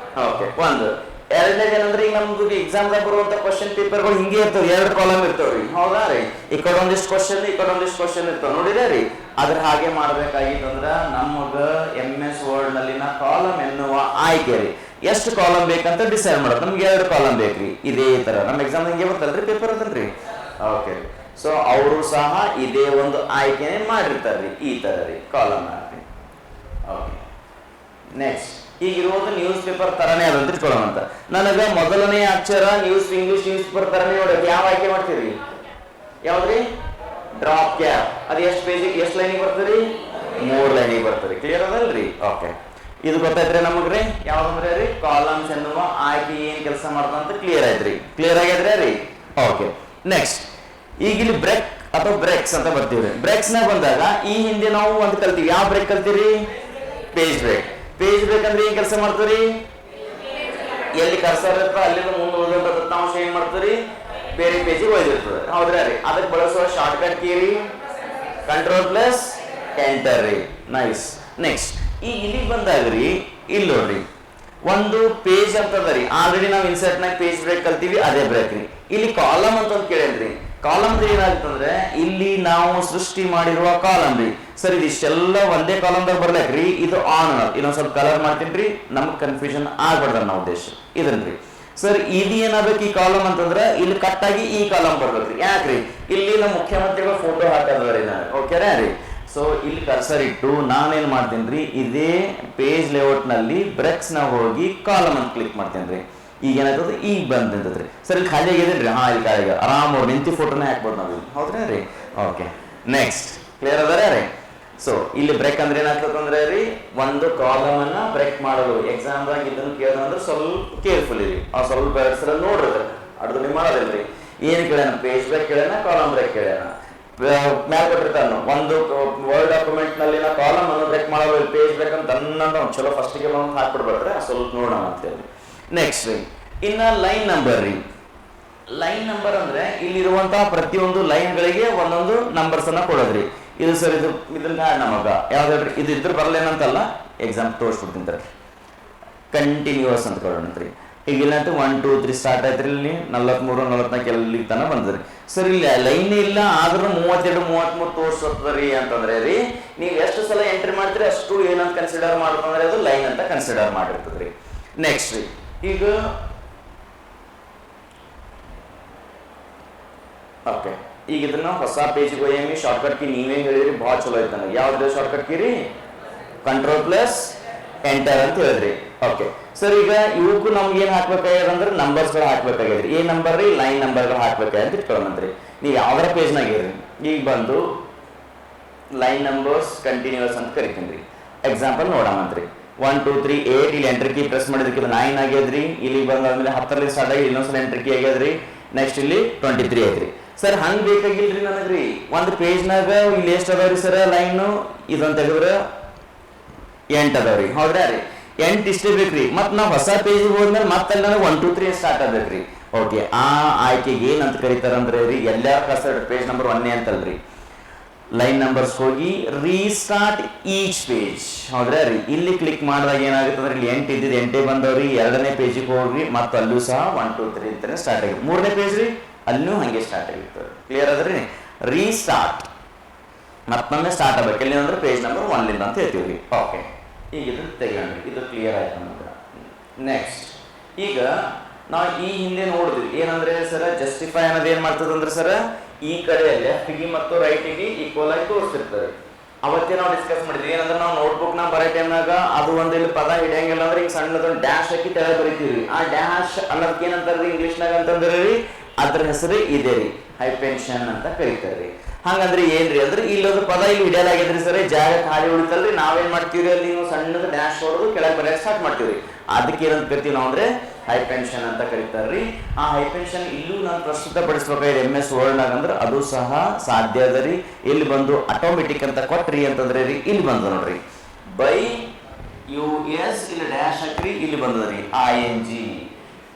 ಓಕೆ. ಒಂದು ಎರಡನೇದು ಏನಂದ್ರೆ ಈಗ ನಮ್ದು ಎಕ್ಸಾಮ್ ದಾಗ ಬರುವಂತ ಕ್ವಶನ್ ಪೇಪರ್ಗಳು ಹಿಂಗೆ ಇರ್ತಾವ್ರಿ. 2 ಕಾಲಮ್ ಇರ್ತಾವ್ರಿ. ಹೌದಾ ರೀ? ಈ ಕಡೆ ಒಂದಿಷ್ಟು ಕ್ವಶನ್, ಈ ಕಡೆ ಒಂದಿಷ್ಟು ಕ್ವಶನ್ ಇರ್ತಾವ. ನೋಡಿರ ರೀ? ಅದ್ರ ಹಾಗೆ ಮಾಡ್ಬೇಕಾಗಿತ್ತಂದ್ರ ನಮಗ MS ವರ್ಡ್ ನಲ್ಲಿನ ಕಾಲಮ್ ಎನ್ನುವ ಆಯ್ಕೆ ರೀ. ಎಷ್ಟು ಕಾಲಮ್ ಬೇಕಂತ ಡಿಸೈಡ್ ಮಾಡೋದು. ನಮ್ಗೆ 2 ಕಾಲಮ್ ಬೇಕ್ರಿ. ಇದೇ ತರ ನಮ್ಮ ಎಕ್ಸಾಮ್ ಹಿಂಗೆ ಬರ್ತಲ್ರಿ, ಪೇಪರ್ ಅದಲ್ರಿ. ಓಕೆ. ಸೊ ಅವರು ಸಹ ಇದೇ ಒಂದು ಆಯ್ಕೆನೆ ಮಾಡಿರ್ತಾರ್ರಿ. ಈ ತರ ರೀ ಕಾಲಮ್ ಹಾಕಿ. ಓಕೆ. ನೆಕ್ಸ್ಟ್ ಈಗಿರೋದು ನ್ಯೂಸ್ ಪೇಪರ್ ತರನೇ ಅದಂತ ಇಟ್ಕೊಳ್ಳೋಣ. ನನಗೆ ಮೊದಲನೇ ಅಕ್ಷರ ಇಂಗ್ಲಿಷ್ ನ್ಯೂಸ್ ಪೇಪರ್ ತರನೇ ನೋಡಕ್ಕೆ ಯಾವ ಆಯ್ಕೆ ಮಾಡ್ತೀರಿ? ಯಾವ್ದ್ರಿ? Drop cap. ಅದು ಎಷ್ಟು ಪೇಜಿಗೆ ಎಷ್ಟು ಲೈನಿಗೆ ಬರ್ತದ್ರಿ? 3 ಲೈನಿಗೆ ಬರ್ತದೆ. ಕ್ಲಿಯರ್ ಅದಲ್ರಿ? ಓಕೆ, ಇದು ಗೊತ್ತಾಯ್ತ್ರಿ ನಮಗ್ರಿ? ಯಾವ್ದಂದ್ರೆ ರೀ ಕಾಲಮ್ಸ್ ಎನ್ನುವ ಆಯ್ಕೆ ಏನ್ ಕೆಲಸ ಮಾಡ್ತಂತ ಕ್ಲಿಯರ್ ಆಯ್ತ್ರಿ? ಕ್ಲಿಯರ್ ಆಗಿದ್ರೆ ರೀ? ಓಕೆ, ನೆಕ್ಸ್ಟ್ ಈಗ ಇಲ್ಲಿ ಬ್ರೇಕ್ ಅಥವಾ ಬ್ರೇಕ್ಸ್ ಅಂತ ಬರ್ತೀವಿ. ಬ್ರೇಕ್ಸ್ ನ ಬಂದಾಗ ಈ ಹಿಂದೆ ನಾವು ಒಂದು ಕಲ್ತೀವಿ. ಯಾವ ಬ್ರೇಕ್ ಕಲ್ತೀರಿ? Page break. ಪೇಜ್ ಬ್ರೇಕ್ ಅಂದ್ರೆ ಏನ್ ಕೆಲಸ ಮಾಡ್ತೀರಿ? ಎಲ್ಲಿ ಕರ್ಸರ್ ಇರ್ತೋ ಅಲ್ಲಿಂದ ಮುಂದೆ ಉಳಿದಂತ ದತ್ತಾಂಶ ಏನ್ ಮಾಡ್ತೀರಿ? ಬೇರೆ ಪೇಜಿಗೆ ಒಯ್ದಿರ್ತದೆ. ಹೌದ್ರಾ ರೀ? ಅದಕ್ಕೆ ಬಳಸುವ ಶಾರ್ಟ್ ಕಟ್ ಕೀ ರೀ Ctrl+Enter ರೀ. ನೈಸ್. ನೆಕ್ಸ್ಟ್ ಈ ಇಲ್ಲಿ ಬಂದಾಗ್ರಿ ಇಲ್ಲಿ ನೋಡ್ರಿ ಒಂದು ಪೇಜ್ ಅಂತದ ರೀ. ಆಲ್ರೆಡಿ ನಾವು ಇನ್ಸರ್ಟ್ ನಾಗ ಪೇಜ್ ಬ್ರೇಕ್ ಕಲ್ತೀವಿ, ಅದೇ ಬ್ರೇಕ್ ರೀ. ಇಲ್ಲಿ ಕಾಲಮ್ ಅಂತ ಕೇಳೇನ್ರಿ. ಕಾಲಮ್ ಏನಾಗುತ್ತಂದ್ರೆ ಇಲ್ಲಿ ನಾವು ಸೃಷ್ಟಿ ಮಾಡಿರುವ ಕಾಲಮ್ ರೀ. ಸರ್ ಇದಿಷ್ಟೆಲ್ಲ ಒಂದೇ ಕಾಲಮ್ದಾಗ ಬರ್ಲಾಕ್ರಿ. ಇದು ಆನ್ ಇನ್ನೊಂದ್ ಸ್ವಲ್ಪ ಕಲರ್ ಮಾಡ್ತೀನಿ ರೀ, ನಮ್ಗೆ ಕನ್ಫ್ಯೂಷನ್ ಆಗ್ಬಾರ್ದ ಅನ್ನೋ ಉದ್ದೇಶ ಇದನ್ರಿ. ಸರ್ ಇದು ಏನಾಗಬೇಕು ಈ ಕಾಲಮ್ ಅಂತಂದ್ರೆ ಇಲ್ಲಿ ಕಟ್ ಆಗಿ ಈ ಕಾಲಮ್ ಬರ್ಬೇಕ್ರಿ. ಯಾಕ್ರಿ? ಇಲ್ಲಿ ನಮ್ಮ ಮುಖ್ಯಮಂತ್ರಿಗಳ ಫೋಟೋ ಹಾಕೋದ್ರಿ ನಾನು. ಓಕೆನಾ ರೀ? ಸೊ ಇಲ್ಲಿ ಕರ್ಸರ್ ಇಟ್ಟು ನಾನೇನ್ ಮಾಡ್ತೀನಿ ರೀ, ಇದೇ ಪೇಜ್ ಲೇಔಟ್ ನಲ್ಲಿ ಬ್ರೇಕ್ಸ್ ನ ಹೋಗಿ ಕಾಲಮ್ ಅಂತ ಕ್ಲಿಕ್ ಮಾಡ್ತೀನಿ ರೀ. ಈಗ ಏನಾಗ್ತದೆ? ಈಗ ಬಂದ್ ನಿಂತದ್ರಿ. ಸರ್ ಇಲ್ಲಿ ಖಾಲಿ ಆಗಿದೇನ್ರಿ? ಹಾ, ಇಲ್ಲಿ ಖಾಲಿ ಆರಾಮ್ ಅವ್ರು ನಿಂತಿ ಫೋಟೋನೇ ಹಾಕ್ಬೋದು ನಾವು. ಹೌದ್ರಿ ರೀ? ಓಕೆ, ನೆಕ್ಸ್ಟ್ ಕ್ಲಿಯರ್ ಅದಾರ ರೀ? ಸೊ ಇಲ್ಲಿ ಬ್ರೇಕ್ ಅಂದ್ರೆ ಏನಾಗ್ತದಂದ್ರೆ ರೀ, ಒಂದು ಕಾಲಮ್ ಅನ್ನ ಬ್ರೇಕ್ ಮಾಡಲು. ಎಕ್ಸಾಮ್ ದಾಗ ಇದನ್ನು ಕೇಳಿದ್ರೆ ಸ್ವಲ್ಪ ಕೇರ್ಫುಲ್ ಇರಿ. ಆ ಸ್ವಲ್ಪ ಹೆಸರು ನೋಡ್ರಿ, ಅಡ್ದು ನೀವು ಮಾಡೋದಿಲ್ರಿ. ಏನ್ ಕೇಳ್ಯಾನ? ಪೇಜ್ ಬ್ರೇಕ್ ಕೇಳ್ಯಾನ, ಕಾಲಮ್ ಬ್ರೇಕ್ ಕೇಳ್ಯಾನ. ಮ್ಯಾಲ್ ಕೊಟ್ಟಿರ್ತಾನ ಒಂದು ವರ್ಡ್ ಡಾಕ್ಯುಮೆಂಟ್ ನಲ್ಲಿನ ಕಾಲಮ್ ಅನ್ನು ಬ್ರೇಕ್ ಮಾಡಲು ಪೇಜ್ ಬ್ರೇಕ್ ಅಂತ ಅನ್ನೋದು ಚಲೋ ಫಸ್ಟಿಗೆ ಬಂದು ಹಾಕ್ಬಿಡ್ಬೇಡ್ರೆ, ಸ್ವಲ್ಪ ನೋಡೋಣ ಅಂತೇಳಿ. ನೆಕ್ಸ್ಟ್ ರೀ ಇನ್ನ ಲೈನ್ ನಂಬರ್ ರೀ. ಲೈನ್ ನಂಬರ್ ಅಂದ್ರೆ ಇಲ್ಲಿರುವಂತಹ ಪ್ರತಿಯೊಂದು ಲೈನ್ ಗಳಿಗೆ ಒಂದೊಂದು ನಂಬರ್ಸ್ ಅನ್ನ ಕೊಡೋದ್ರಿ. ಇದು ಸರ್ ಇದನ್ನ ನಮಗ ಯಾವ್ದು ಹೇಳ್ರಿ? ಇದು ಇದ್ರ ಬರಲೇನಂತಲ್ಲ, ಎಕ್ಸಾಮ್ ತೋರಿಸ್ಬಿಡ್ತೀನಿ. ಕಂಟಿನ್ಯೂಸ್ ಅಂತ ಕೊಡೋಣಂತ್ರಿ. ಈಗ ಇಲ್ಲಂತೂ 1 2 3 ಸ್ಟಾರ್ಟ್ ಆಯ್ತ್ರಿ. ಇಲ್ಲಿ 43 44 ಎಲ್ಲಿ ತನ ಬಂದ್ರಿ. ಸರ್ ಇಲ್ಲಿ ಲೈನ್ ಇಲ್ಲ ಆದ್ರೂ 32 33 ತೋರಿಸ್ತದ್ರಿ ಅಂತಂದ್ರೆ ರೀ, ನೀವು ಎಷ್ಟು ಸಲ ಎಂಟ್ರಿ ಮಾಡ್ತೀರಿ ಅಷ್ಟು ಏನಂತ ಕನ್ಸಿಡರ್ ಮಾಡ್ಕೊಂಡ್ರೆ ಅದು ಲೈನ್ ಅಂತ ಕನ್ಸಿಡರ್ ಮಾಡಿರ್ತದ್ರಿ. ನೆಕ್ಸ್ಟ್ ರೀ ಈಗ ಓಕೆ, ಈಗ ಇದನ್ನ ಹೊಸ ಪೇಜ್ಗೆ ಹೋಗಿ ಶಾರ್ಟ್ ಕಟ್ ಕೀ ನೀವೇ ಹೇಳಿದ್ರಿ, ಭಾಳ ಚಲೋ ಐತೆ ನನಗೆ. ಯಾವ್ದು ಶಾರ್ಟ್ ಕಟ್ ಕೀ ರೀ? Ctrl+Enter ಅಂತ ಹೇಳಿದ್ರಿ. ಓಕೆ ಸರ್, ಈಗ ಇವಕ್ಕೂ ನಮ್ಗೆ ಏನ್ ಹಾಕ್ಬೇಕಾಗ್ಯದ ಅಂದ್ರೆ ನಂಬರ್ಸ್ ಗಳು ಹಾಕ್ಬೇಕಾಗ್ಯದ್ರಿ. ಏನ್ ನಂಬರ್ ರೀ? ಲೈನ್ ನಂಬರ್ಗಳು ಹಾಕ್ಬೇಕಾಗ್ಯದ ಇಟ್ಕೊಳ್ಳೋಣಂತ್ರಿ. ನೀವು ಯಾವ್ದಾರ ಪೇಜ್ನಾಗ ಇರ್ರಿ, ಈಗ ಬಂದು ಲೈನ್ ನಂಬರ್ಸ್ ಕಂಟಿನ್ಯೂಸ್ ಅಂತ ಕರಿತೀನಿ ರೀ. ಎಕ್ಸಾಂಪಲ್ ನೋಡೋಣಂತ್ರಿ. 1 2 3 8 ಇಲ್ಲಿ ಎಂಟ್ರಿ ಕೀ ಪ್ರೆಸ್ ಮಾಡಿದಕ್ಕೆ ಇದು 9 ಆಗ್ಯದ್ರಿ. ಇಲ್ಲಿ ಬಂದಾದ್ಮೇಲೆ 10ರಲ್ಲಿ ಸ್ಟಾರ್ಟ್ ಆಗಿ ಇನ್ನೊಂದ್ಸಲ ಎಂಟ್ರಿ ಕೀ ಆಗ್ಯದ್ರಿ. ನೆಕ್ಸ್ಟ್ ಇಲ್ಲಿ 23 ಐತ್ರಿ. ಸರ್ ಹಂಗ್ ಬೇಕಾಗಿಲ್ರಿ ನನಗ್ರಿ. ಒಂದು ಪೇಜ್ನಾಗ ಇಲ್ಲಿ ಎಷ್ಟು ಅದಾವ್ರಿ ಸರ್ ಲೈನ್? ಇದೊಂದು ತೆಗೆದ್ರೆ 8 ಅದಾವ್ರಿ. ಹೌದ್ರಾ ರೀ? 8 ಇಷ್ಟೇ ಬೇಕ್ರಿ. ಮತ್ ನಾವು ಹೊಸ ಪೇಜ್ ಹೋದ್ಮೇಲೆ ಮತ್ತೆ ನನಗೆ 1 2 3 ಸ್ಟಾರ್ಟ್ ಆಗ್ಬೇಕ್ರಿ. ಓಕೆ, ಆ ಆಯ್ಕೆಗೆ ಏನಂತ ಕರೀತಾರಂದ್ರೆ ರೀ, ಎಲ್ಲಾರ ಕಸ ಪೇಜ್ ನಂಬರ್ 1 ಅಂತಲ್ರಿ. ಲೈನ್ ನಂಬರ್ಸ್ ಹೋಗಿ ರೀಸ್ಟಾರ್ಟ್ ಈಚ್ ಪೇಜ್. ಹೌದ್ರಾ ರೀ? ಇಲ್ಲಿ ಕ್ಲಿಕ್ ಮಾಡಿದಾಗ ಏನಾಗುತ್ತೆ ಅಂದ್ರೆ ಇಲ್ಲಿ 8 ಇದ್ದಿದ್ದು 8 ಬಂದವ್ರಿ. 2ನೇ ಪೇಜಿಗೆ ಹೋಗ್ರಿ, ಮತ್ತೆ ಅಲ್ಲೂ ಸಹ 1 2 3 ಅಂತಾನೆ ಸ್ಟಾರ್ಟ್ ಆಗಿ. 3ನೇ ಪೇಜ್ ರೀ, ಅಲ್ಲೂ ಹಂಗೆ ಸ್ಟಾರ್ಟ್ ಆಗಿರ್ತದೆ. ಕ್ಲಿಯರ್ ಅದ್ರಿ? ರೀಸ್ಟಾರ್ಟ್ ಮತ್ತೊಮ್ಮೆ ಸ್ಟಾರ್ಟ್ ಆಗ್ಬೇಕು. ಎಲ್ಲಿ ಅಂದ್ರೆ ಪೇಜ್ ನಂಬರ್ 1 ಅಂತ ಹೇಳ್ತೀವಿ. ಓಕೆ, ಈಗ ಇದನ್ನ ತೆಗಿಯೋಣ. ಇದು ಕ್ಲಿಯರ್ ಆಯ್ತು ನಮ್ಗೆ. ನೆಕ್ಸ್ಟ್ ಈಗ ನಾವು ಈ ಹಿಂದೆ ನೋಡಿದ್ವಿ ಏನಂದ್ರೆ ಸರ್, ಜಸ್ಟಿಫೈ ಅನ್ನೋದು ಏನ್ ಮಾಡ್ತದಂದ್ರೆ ಸರ್, ಈ ಕಡೆ ಲೆಫ್ಟ್ಗೆ ಮತ್ತು ರೈಟಿಗೆ ಈಕ್ವಲ್ ಆಗಿ ತೋರಿಸ್ತಿರ್ತದೆ. ಅವತ್ತೇ ನಾವು ಡಿಸ್ಕಸ್ ಮಾಡಿದ್ವಿ. ಏನಂದ್ರೆ ನಾವು ನೋಟ್ಬುಕ್ ನ ಬರೋ ಟೈಮ್ನಾಗ ಅದು ಒಂದು ಇಲ್ಲಿ ಪದ ಹಿಡಿಯಂಗಿಲ್ಲ ಅಂದ್ರೆ ಈಗ ಸಣ್ಣದೊಂದು ಡ್ಯಾಶ್ ಹಾಕಿ ತೆಳಗೆ ಬರೀತೀವಿ. ಆ ಡ್ಯಾಶ್ ಅನ್ನೋದಕ್ಕೆ ಏನಂತಾರ್ರಿ ಇಂಗ್ಲಿಷ್ನಾಗ ಅಂತಂದ್ರೆ ರೀ, ಅದ್ರ ಹೆಸರು ಇದೆ ರೀ, ಹೈಪೆನ್ಷನ್ ಅಂತ ಕರೀತಾರ್ರಿ. ಹಂಗಂದ್ರೆ ಏನ್ರಿ ಅಂದ್ರೆ ಇಲ್ಲೊಂದು ಪದ ಇಲ್ಲಿ ಹಿಡಿಯಲಾಗಿದ್ರಿ ಸರ್, ಜಾಗ ಖಾಲಿ ಉಳಿತಲ್ರಿ. ನಾವೇನ್ ಮಾಡ್ತೀವಿ ಅಲ್ಲಿ ನೀವು ಸಣ್ಣದ ಡ್ಯಾಶ್ ಹೊಡೆದು ಕೆಳಗೆ ಬರೆಯಕ್ಕೆ ಸ್ಟಾರ್ಟ್ ಮಾಡ್ತೀವಿ. ಅದಕ್ಕೆ ಏನಂತ ಕರಿತೀವಿ ನಾವು ಅಂದ್ರೆ ಹೈಪೆನ್ಷನ್ ಅಂತ ಕರೀತಾರ್ರಿ. ಆ ಹೈಪೆನ್ಷನ್ ಇಲ್ಲೂ ನಾನು ಪ್ರಸ್ತುತಪಡಿಸ್ಬೇಕಾಗಿದೆ MS ವರ್ಡ್ ನಾಗ ಅಂದ್ರೆ ಅದು ಸಹ ಸಾಧ್ಯ ಅದ ರೀ. ಇಲ್ಲಿ ಬಂದು ಆಟೋಮೆಟಿಕ್ ಅಂತ ಕೊಟ್ರಿ ಅಂತಂದ್ರೆ ರೀ, ಇಲ್ಲಿ ಬಂದ ನೋಡ್ರಿ ಬೈ US ಇಲ್ಲಿ ಡ್ಯಾಶ್ ಹಾಕ್ರಿ, ಇಲ್ಲಿ ಬಂದದ್ರಿ ING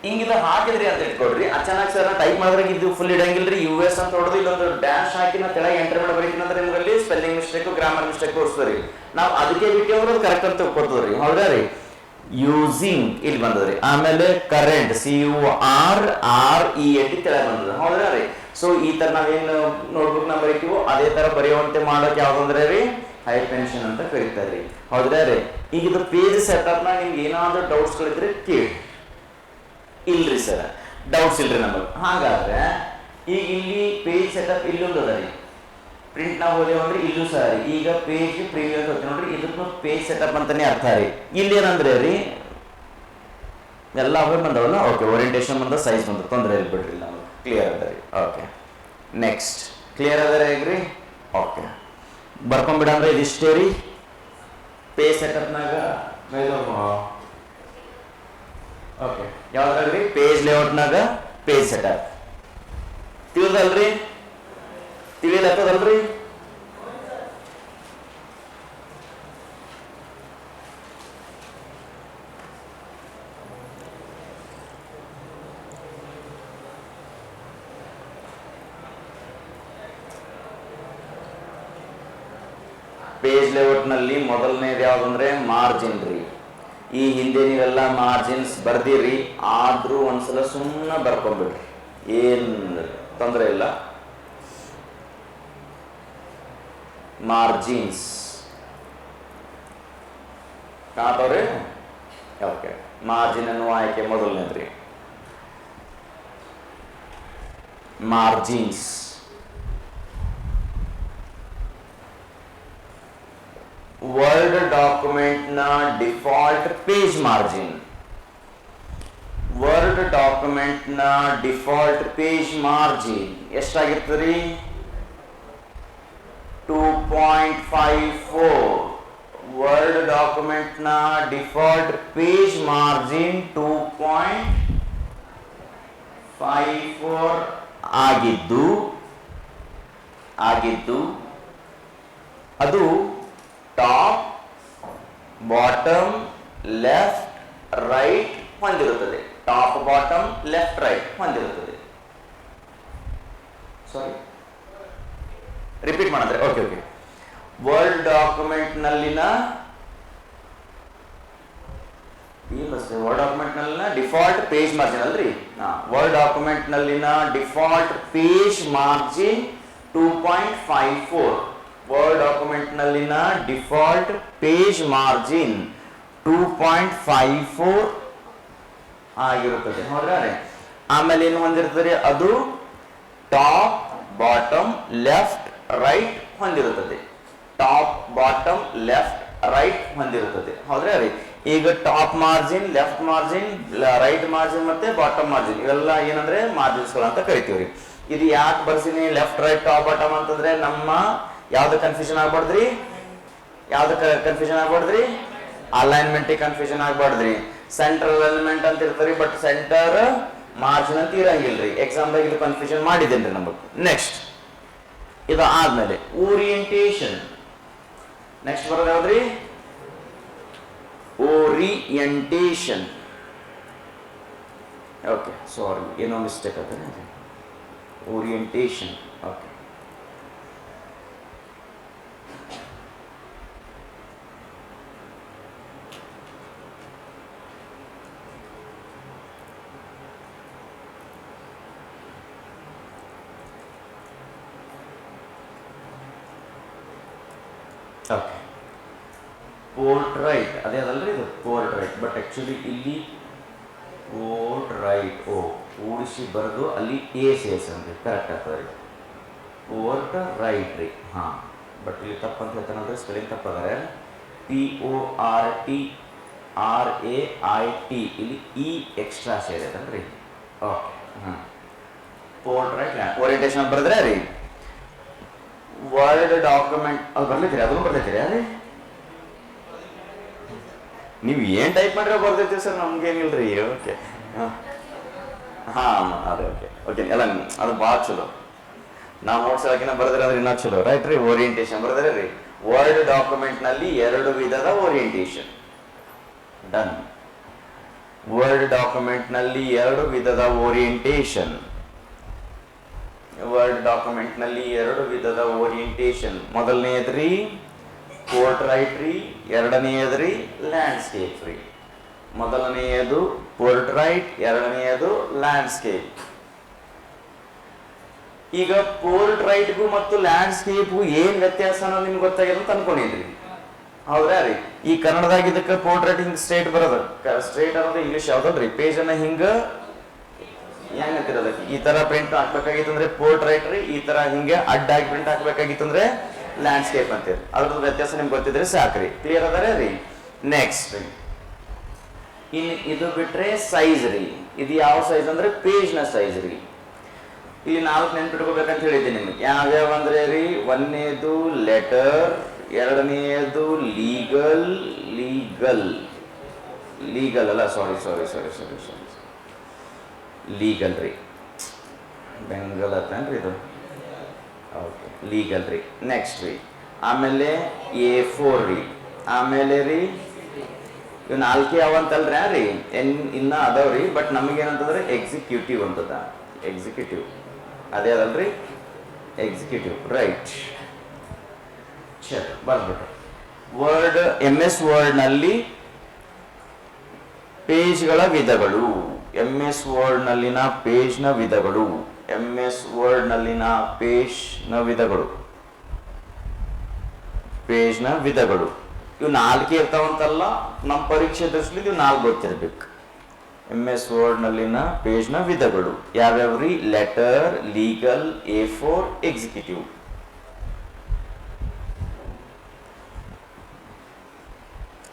ಹಿಂಗಿದ ಹಾಕಿದ್ರಿ ಅಂತ ಇಟ್ಕೊಡ್ರಿ. ಅಚಾನಕ್ ಸರ್ ಟೈಪ್ ಮಾಡಿದ್ರೆ ಇದು ಫುಲ್ ಇಡಂಗಿಲ್ರಿ. US ಅಂತ ಹೊಡೆದು ಇಲ್ಲೊಂದು ಡ್ಯಾಶ್ ಹಾಕಿ ನಾ ತೆಳಗೆ ಎಂಟರ್ ಮಾಡಿ ಬರೀತೀನಿ ಅಂದ್ರೆ ನಿಮ್ಗಲ್ಲಿ ಸ್ಪೆಲ್ಲಿಂಗ್ ಮಿಸ್ಟೇಕ್ ಗ್ರಾಮರ್ ಮಿಸ್ಟೇಕ್ ತೋರಿಸ್ತದ್ರಿ. ನಾವು ಅದಕ್ಕೆ ಬಿಟ್ಟು ಅಂದ್ರೆ ಅದು ಕರೆಕ್ಟ್ ಅಂತ ಕೊಡ್ತದ್ರಿ. ಹೌದಾ ರೀ? ಯೂಸಿಂಗ್ ಇಲ್ಲಿ ಬಂದದ್ರಿ. ಆಮೇಲೆ ಕರೆಂಟ್ CURRENT ತೆಳಗೆ ಬಂದದ. ಹೌದಾ ರೀ? ಸೊ ಈ ತರ ನಾವೇನು ನೋಟ್ಬುಕ್ ನ ಬರೀತೀವೋ ಅದೇ ತರ ಬರೆಯುವಂತೆ ಮಾಡೋಕೆ ಯಾವ್ದಂದ್ರೆ ರೀ ಹೈಪೆನ್ಷನ್ ಅಂತ ಕರೀತಾರ್ರಿ. ಹೌದಾ ರೀ? ಈಗ ಇದು ಪೇಜ್ ಸೆಟಪ್ ನ ನಿಮ್ಗೆ ಏನಾದ್ರು ಡೌಟ್ಸ್ ಗಳಿದ್ರೆ ಕೇಳಿ. ಇಲ್ರಿ ಸರ್, ಡೌಟ್ಸ್ ಇಲ್ರಿ ನಮಗೆ. ಹಾಗಾದ್ರೆ ಈಗ ಇಲ್ಲಿ ಪೇಜ್ ಸೆಟಪ್ ಇಲ್ಲೊಂದು ಅದ ರೀ, ಪ್ರಿಂಟ್ ನಾವು ಹೋದೇವು ಅಂದ್ರೆ ಇಲ್ಲೂ ಸಹ ರೀ ಈಗ ಪೇಜ್ ಪ್ರೀವಿಯಸ್ ಹೋಗ್ತೀವಿ ನೋಡ್ರಿ ಇದಕ್ಕೂ ಪೇಜ್ ಸೆಟಪ್ ಅಂತಾನೆ ಅರ್ಥ ರೀ. ಇಲ್ಲಿ ಏನಂದ್ರೆ ರೀ ಎಲ್ಲ ಅವೇ ಬಂದವಲ್ಲ. ಓಕೆ, ಓರಿಯಂಟೇಷನ್ ಬಂದ, ಸೈಜ್ ಬಂದ, ತೊಂದರೆ ಇಲ್ಲ ಬಿಡ್ರಿ, ನಾವು ಕ್ಲಿಯರ್ ಅದ ರೀ. ಓಕೆ, ನೆಕ್ಸ್ಟ್ ಕ್ಲಿಯರ್ ಅದ ಹೇಗ್ರಿ? ಓಕೆ, ಬರ್ಕೊಂಡ್ಬಿಡ ಅಂದ್ರೆ ಇದಿಷ್ಟೇ ರೀ ಪೇಜ್ ಸೆಟಪ್ನಾಗ. ಓಕೆ, ಯಾವ್ದ್ರಾಗ್ರಿ? ಪೇಜ್ ಲೇಔಟ್ನಾಗ ಪೇಜ್ ಸೆಟಪ್. ತಿಳಿದಲ್ರಿ? ತಿಳಿಲತ್ತದಲ್ರಿ? ಪೇಜ್ ಲೇಔಟ್ನಲ್ಲಿ ಮೊದಲನೇದು ಯಾವುದಂದ್ರೆ ಮಾರ್ಜಿನ್ ರೀ. ಈ ಹಿಂದೆ ನೀವೆಲ್ಲ ಮಾರ್ಜಿನ್ಸ್ ಬರ್ದಿರಿ, ಆದ್ರೂ ಒಂದ್ಸಲ ಸುಮ್ಮನೆ ಬರ್ಕೊಂಡ್ಬಿಡ್ರಿ, ಏನು ತೊಂದರೆ ಇಲ್ಲ. ಮಾರ್ಜಿನ್ಸ್ ಕಾಣ್ತಾವ್ರಿ? ಓಕೆ, ಮಾರ್ಜಿನ್ ಅನ್ನುವ ಆಯ್ಕೆ ಮೊದಲನೇದ್ರಿ. ಮಾರ್ಜಿನ್ಸ್ ವರ್ಡ್ ಡಾಕ್ಯುಮೆಂಟ್ ನ default page margin. Word document ನ ಡಿಫಾಲ್ಟ್ ಪೇಜ್ ಮಾರ್ಜಿನ್ ಎಷ್ಟಾಗಿರ್ತದ್ರಿ? 2.54. ವರ್ಡ್ ಡಾಕ್ಯುಮೆಂಟ್ ನ ಡಿಫಾಲ್ಟ್ ಪೇಜ್ ಮಾರ್ಜಿನ್ 2.54 ಆಗಿದ್ದು ಅದು ಟಾಪ್, ಬಾಟಮ್, ಲೆಫ್ಟ್, ರೈಟ್ ಹೊಂದಿರುತ್ತದೆ. ಟಾಪ್, ಬಾಟಮ್, ಲೆಫ್ಟ್, ರೈಟ್ ಹೊಂದಿರುತ್ತದೆ. ಸಾರಿ, ರಿಪೀಟ್ ಮಾಡಿದ್ರೆ ಓಕೆ. ವರ್ಡ್ ಡಾಕ್ಯುಮೆಂಟ್ ನಲ್ಲಿನ ಡಿಫಾಲ್ಟ್ ಪೇಜ್ ಮಾರ್ಜಿನ್ ಅಲ್ರಿ. ವರ್ಡ್ ಡಾಕ್ಯುಮೆಂಟ್ ನಲ್ಲಿನ default page margin 2.54. Word document ನಲ್ಲಿನ ಡಿಫಾಲ್ಟ್ ಪೇಜ್ ಮಾರ್ಜಿನ್ 2.54 ಆಗಿರುತ್ತದೆ. ಹೌದ್ರಿ? ಆಮೇಲೆ ಏನು ಹೊಂದಿರ್ತದೆ? ಅದು ಟಾಪ್, ಬಾಟಮ್, ಲೆಫ್ಟ್, ರೈಟ್ ಹೊಂದಿರುತ್ತದೆ. ಟಾಪ್, ಬಾಟಮ್, ಲೆಫ್ಟ್, ರೈಟ್ ಹೊಂದಿರುತ್ತದೆ. ಹೌದ್ರಿ ರೀ? ಈಗ top margin, left margin, right margin ಮತ್ತೆ ಬಾಟಮ್ ಮಾರ್ಜಿನ್ ಇವೆಲ್ಲ ಏನಂದ್ರೆ ಮಾರ್ಜಿನ್ಸ್ಗಳು ಅಂತ ಕರಿತೀವ್ರಿ. ಇದು ಯಾಕೆ ಬರ್ಸಿನಿ ಲೆಫ್ಟ್, ರೈಟ್, ಟಾಪ್, ಬಾಟಮ್ ಅಂತಂದ್ರೆ ನಮ್ಮ ಯಾವ್ದು ಕನ್ಫ್ಯೂಷನ್ ಆಗ್ಬಾರ್ದ್ರಿ? ಅಲೈನ್ಮೆಂಟ್ ಕನ್ಫ್ಯೂಷನ್ ಆಗ್ಬಾರ್ದ್ರಿ. ಸೆಂಟ್ರಲ್ ಅಲೈನ್ಮೆಂಟ್ ಅಂತ ಇರ್ತಾರೆ, ಬಟ್ ಸೆಂಟರ್ ಮಾರ್ಜಿನ್ ಅಂತ ಇರಂಗಿಲ್ರಿ. ಎಕ್ಸಾಮ್ದಾಗ ಇದು ಕನ್ಫ್ಯೂಷನ್ ಮಾಡಿದ್ದೇನ್ರಿ ನಮಗೆ. ನೆಕ್ಸ್ಟ್ ಇದು ಆದ್ಮೇಲೆ ಓರಿಯಂಟೇಷನ್. ನೆಕ್ಸ್ಟ್ ಬರೋದು ಯಾವ್ದ್ರಿ? ಓರಿಯಂಟೇಷನ್. ಓಕೆ, ಸಾರಿ, ಏನೋ ಮಿಸ್ಟೇಕ್ ಆಗ್ತದೆ. ಓರಿಯಂಟೇಷನ್. Okay, okay. ಪೋರ್ಟ್ರೈಟ್ ಅದೇ ಅದಲ್ರಿ, ಇದು ಪೋರ್ಟ್ರೈಟ್. ಬಟ್ ಆಕ್ಚುಲಿ ಇಲ್ಲಿ ಪೋರ್ಟ್ರೈಟ್ ಕೂಡಿಸಿ ಬರೆದು ಅಲ್ಲಿ ಎಸ್ ಅಂತ ಕರೆಕ್ಟ್ ಆಗ್ತದೆ. ಪೋರ್ಟ್ರೈಟ್ ರೀ. ಹಾಂ, ಬಟ್ ಇಲ್ಲಿ ತಪ್ಪಂತ ಹೇಳ್ತಾನಂದ್ರೆ ಸ್ಪೆಲ್ಲಿಂಗ್ ತಪ್ಪಾದರೆ. PORTRAIT ಇಲ್ಲಿ ಇ ಎಕ್ಸ್ಟ್ರಾ ಸೇರಿದಲ್ರಿ. ಓಕೆ, ಪೋರ್ಟ್ರೈಟ್ ಓರಿಯಂಟೇಷನ್ ಬರೆದ್ರೆ ರೀ. ವರ್ಡ್ ಡಾಕ್ಯುಮೆಂಟ್ ಅದು ಬರ್ಲಿದ್ದೀರಿ? ಅದನ್ನು ಬರ್ಲಿದ್ದೀರಿ? ಅದೇ ನೀವು ಏನು ಟೈಪ್ ಮಾಡಿರೋ ಬರ್ದೈತೀವಿ ಸರ್, ನಮ್ಗೇನಿಲ್ರಿ. ಓಕೆ, ಹಾಂ, ಅದೇ ಓಕೆ ಎಲ್ಲ ಅದು ಭಾಳ ಚಲೋ. ನಾವು ನೋಟ್ಸ್ ಹಾಕಿನ ಬರೆದ್ರೆ ಅಂದ್ರೆ ಇನ್ನೂ ಚಲೋ, ರೈಟ್ ರೀ? ಓರಿಯಂಟೇಷನ್ ಬರೆದ್ರೆ ರೀ. ವರ್ಡ್ ಡಾಕ್ಯುಮೆಂಟ್ ನಲ್ಲಿ 2 ವಿಧದ ಓರಿಯಂಟೇಷನ್. ಡನ್. ವರ್ಡ್ ಡಾಕ್ಯುಮೆಂಟ್ ನಲ್ಲಿ 2 ವಿಧದ ಓರಿಯಂಟೇಷನ್. ವರ್ಡ್ ಡಾಕ್ಯುಮೆಂಟ್ ನಲ್ಲಿ 2 ವಿಧದ ಓರಿಯಂಟೇಷನ್. ಮೊದಲನೆಯದ್ರಿ ಪೋರ್ಟ್ರೈಟ್ ರೀ, ಎರಡನೆಯದ್ರಿ ಲ್ಯಾಂಡ್ಸ್ಕೇಪ್ ರೀ. ಮೊದಲನೆಯದು ಪೋರ್ಟ್ರೈಟ್, ಎರಡನೆಯದು ಲ್ಯಾಂಡ್ಸ್ಕೇಪ್. ಈಗ ಪೋರ್ಟ್ರೈಟ್ಗೂ ಮತ್ತು ಲ್ಯಾಂಡ್ಸ್ಕೇಪ್ಗೂ ಏನ್ ವ್ಯತ್ಯಾಸ ಅನ್ನೋದು ನಿಮ್ಗೆ ಗೊತ್ತಾಗಿದೆ ಅಂತ ಅನ್ಕೊಂಡಿದ್ರಿ. ಹೌದ್ರಾ ರೀ? ಈ ಕನ್ನಡದಾಗ ಇದಕ್ಕೆ ಪೋರ್ಟ್ರೈಟ್ ಹಿಂಗ್ ಸ್ಟ್ರೇಟ್ ಬರೋದು. ಸ್ಟ್ರೇಟ್ ಅನ್ನೋದು ಇಂಗ್ಲಿಷ್ ಯಾವ್ದಲ್ರಿ? ಪೇಜ್ ಅನ್ನ ಹಿಂಗ ಹೆಂಗ ಹಾಕ್ತಿರ ಅದಕ್ಕೆ ಈ ತರ ಪ್ರಿಂಟ್ ಹಾಕ್ಬೇಕಾಗಿತ್ತು ಅಂದ್ರೆ ಪೋರ್ಟ್ರೈಟ್ ರೀ, ಈ ತರ ಹಿಂಗೆ ಅಡ್ಡಾಗಿ ಪ್ರಿಂಟ್ ಹಾಕ್ಬೇಕಾಗಿತ್ತು ಅಂದ್ರೆ ಲ್ಯಾಂಡ್ಸ್ಕೇಪ್ ಅಂತೀರಿ. ಅದ್ರದ್ದು ವ್ಯತ್ಯಾಸ ನಿಮ್ಗೆ ಗೊತ್ತಿದ್ರೆ ಸಾಕ್ರಿ. ಕ್ಲಿಯರ್ ಅದರೇ ರೀ. ನೆಕ್ಸ್ಟ್ ಇನ್ ಇದು ಬಿಟ್ರೆ ಸೈಜ್ ರೀ. ಇದು ಯಾವ ಸೈಜ್ ಅಂದ್ರೆ ಪೇಜ್ ನ ಸೈಜ್ ರೀ. ಇಲ್ಲಿ 4 ನೆನ್ಪಿಟ್ಕೋಬೇಕಂತ ಹೇಳಿದ್ದೀನಿ ನಿಮ್ಗೆ. ಯಾವ್ಯಾವ ಅಂದ್ರೆ ರೀ, ಒಂದನೇದು ಲೆಟರ್, ಎರಡನೆಯದು ಲೀಗಲ್ ಅಲ್ಲ, ಸಾರಿ ಲೀಗಲ್ ರೀ, ಬೆಂಗಲ್ ಅತ್ತೇನ್ರಿ ಇದು, ಓಕೆ ಲೀಗಲ್ ರೀ. ನೆಕ್ಸ್ಟ್ ರೀ, ಆಮೇಲೆ A4 ರೀ, ಆಮೇಲೆ ರೀ ಇವು 4 ಯಾವಂತಲ್ರಿ ರೀ, ಇನ್ನ ಅದಾವ್ರಿ. ಬಟ್ ನಮಗೇನಂತಂದ್ರೆ ಎಕ್ಸಿಕ್ಯೂಟಿವ್ ಅಂತದ, ಎಕ್ಸಿಕ್ಯೂಟಿವ್ ಅದೇ ಅದಲ್ರಿ, ಎಕ್ಸಿಕ್ಯೂಟಿವ್ ರೈಟ್. ಬರ್ಬಿಟ್ಟು ವರ್ಡ್, MS ವರ್ಡ್ ನಲ್ಲಿ ಪೇಜ್ಗಳ ವಿಧಗಳು, MS ವರ್ಡ್ ನಲ್ಲಿನ ಪೇಜ್ನ ವಿಧಗಳು, MS ವರ್ಡ್ ನಲ್ಲಿನ ಪೇಜ್ನ ವಿಧಗಳು ಇವು 4 ಇರ್ತಾವಂತಲ್ಲ, ನಮ್ಮ ಪರೀಕ್ಷೆ ದೃಷ್ಟಿಲಿ ಇವು 4 ಗೊತ್ತಿರ್ಬೇಕು. MS ವರ್ಡ್ ನಲ್ಲಿನ ಪೇಜ್ನ ವಿಧಗಳು ಯಾವ್ಯಾವ್ರಿ, letter, legal, A4, executive.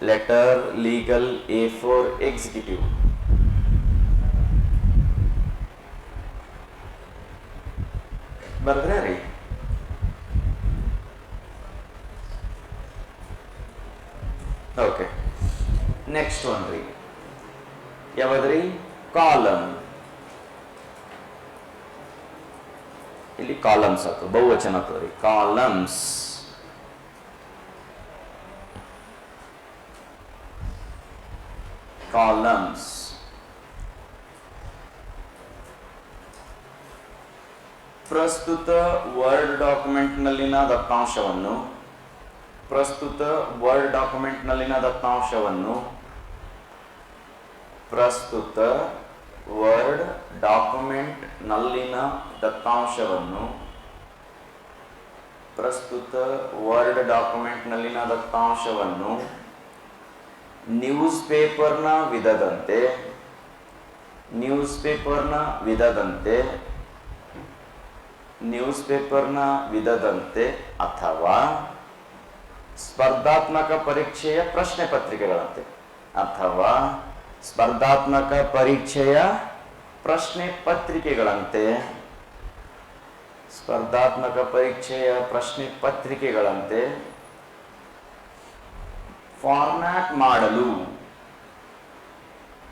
Letter, legal, A4, executive. ಬರ್ದ್ರೆ ರೀ. ಓಕೆ, ನೆಕ್ಸ್ಟ್ ಒನ್ ರೀ, ಯಾವ್ದ್ರಿ, ಕಾಲಮ್. ಇಲ್ಲಿ ಕಾಲಮ್ಸ್ ಆಗ್ತದೆ, ಬಹುವಚನ ಆಗ್ತದೆ, ಕಾಲಮ್ಸ್. ಕಾಲಮ್ಸ್ ಪ್ರಸ್ತುತ ವರ್ಡ್ ಡಾಕ್ಯುಮೆಂಟ್ ನಲ್ಲಿನ ದತ್ತಾಂಶವನ್ನು, ಪ್ರಸ್ತುತ ವರ್ಡ್ ಡಾಕ್ಯುಮೆಂಟ್ ನಲ್ಲಿನ ದತ್ತಾಂಶವನ್ನು, ಪ್ರಸ್ತುತ ವರ್ಡ್ ಡಾಕ್ಯುಮೆಂಟ್ ನಲ್ಲಿನ ದತ್ತಾಂಶವನ್ನು, ಪ್ರಸ್ತುತ ವರ್ಡ್ ಡಾಕ್ಯುಮೆಂಟ್ ನಲ್ಲಿನ ದತ್ತಾಂಶವನ್ನು ನ್ಯೂಸ್ ಪೇಪರ್ನ ವಿಧದಂತೆ, ನ್ಯೂಸ್ ಪೇಪರ್ನ ವಿಧದಂತೆ, ನ್ಯೂಸ್ ಪೇಪರ್ನ ವಿಧದಂತೆ ಅಥವಾ ಸ್ಪರ್ಧಾತ್ಮಕ ಪರೀಕ್ಷೆಯ ಪ್ರಶ್ನೆ ಪತ್ರಿಕೆಗಳಂತೆ, ಅಥವಾ ಸ್ಪರ್ಧಾತ್ಮಕ ಪರೀಕ್ಷೆಯ ಪ್ರಶ್ನೆ ಪತ್ರಿಕೆಗಳಂತೆ, ಸ್ಪರ್ಧಾತ್ಮಕ ಪರೀಕ್ಷೆಯ ಪ್ರಶ್ನೆ ಪತ್ರಿಕೆಗಳಂತೆ ಫಾರ್ಮ್ಯಾಟ್ ಮಾಡಲು,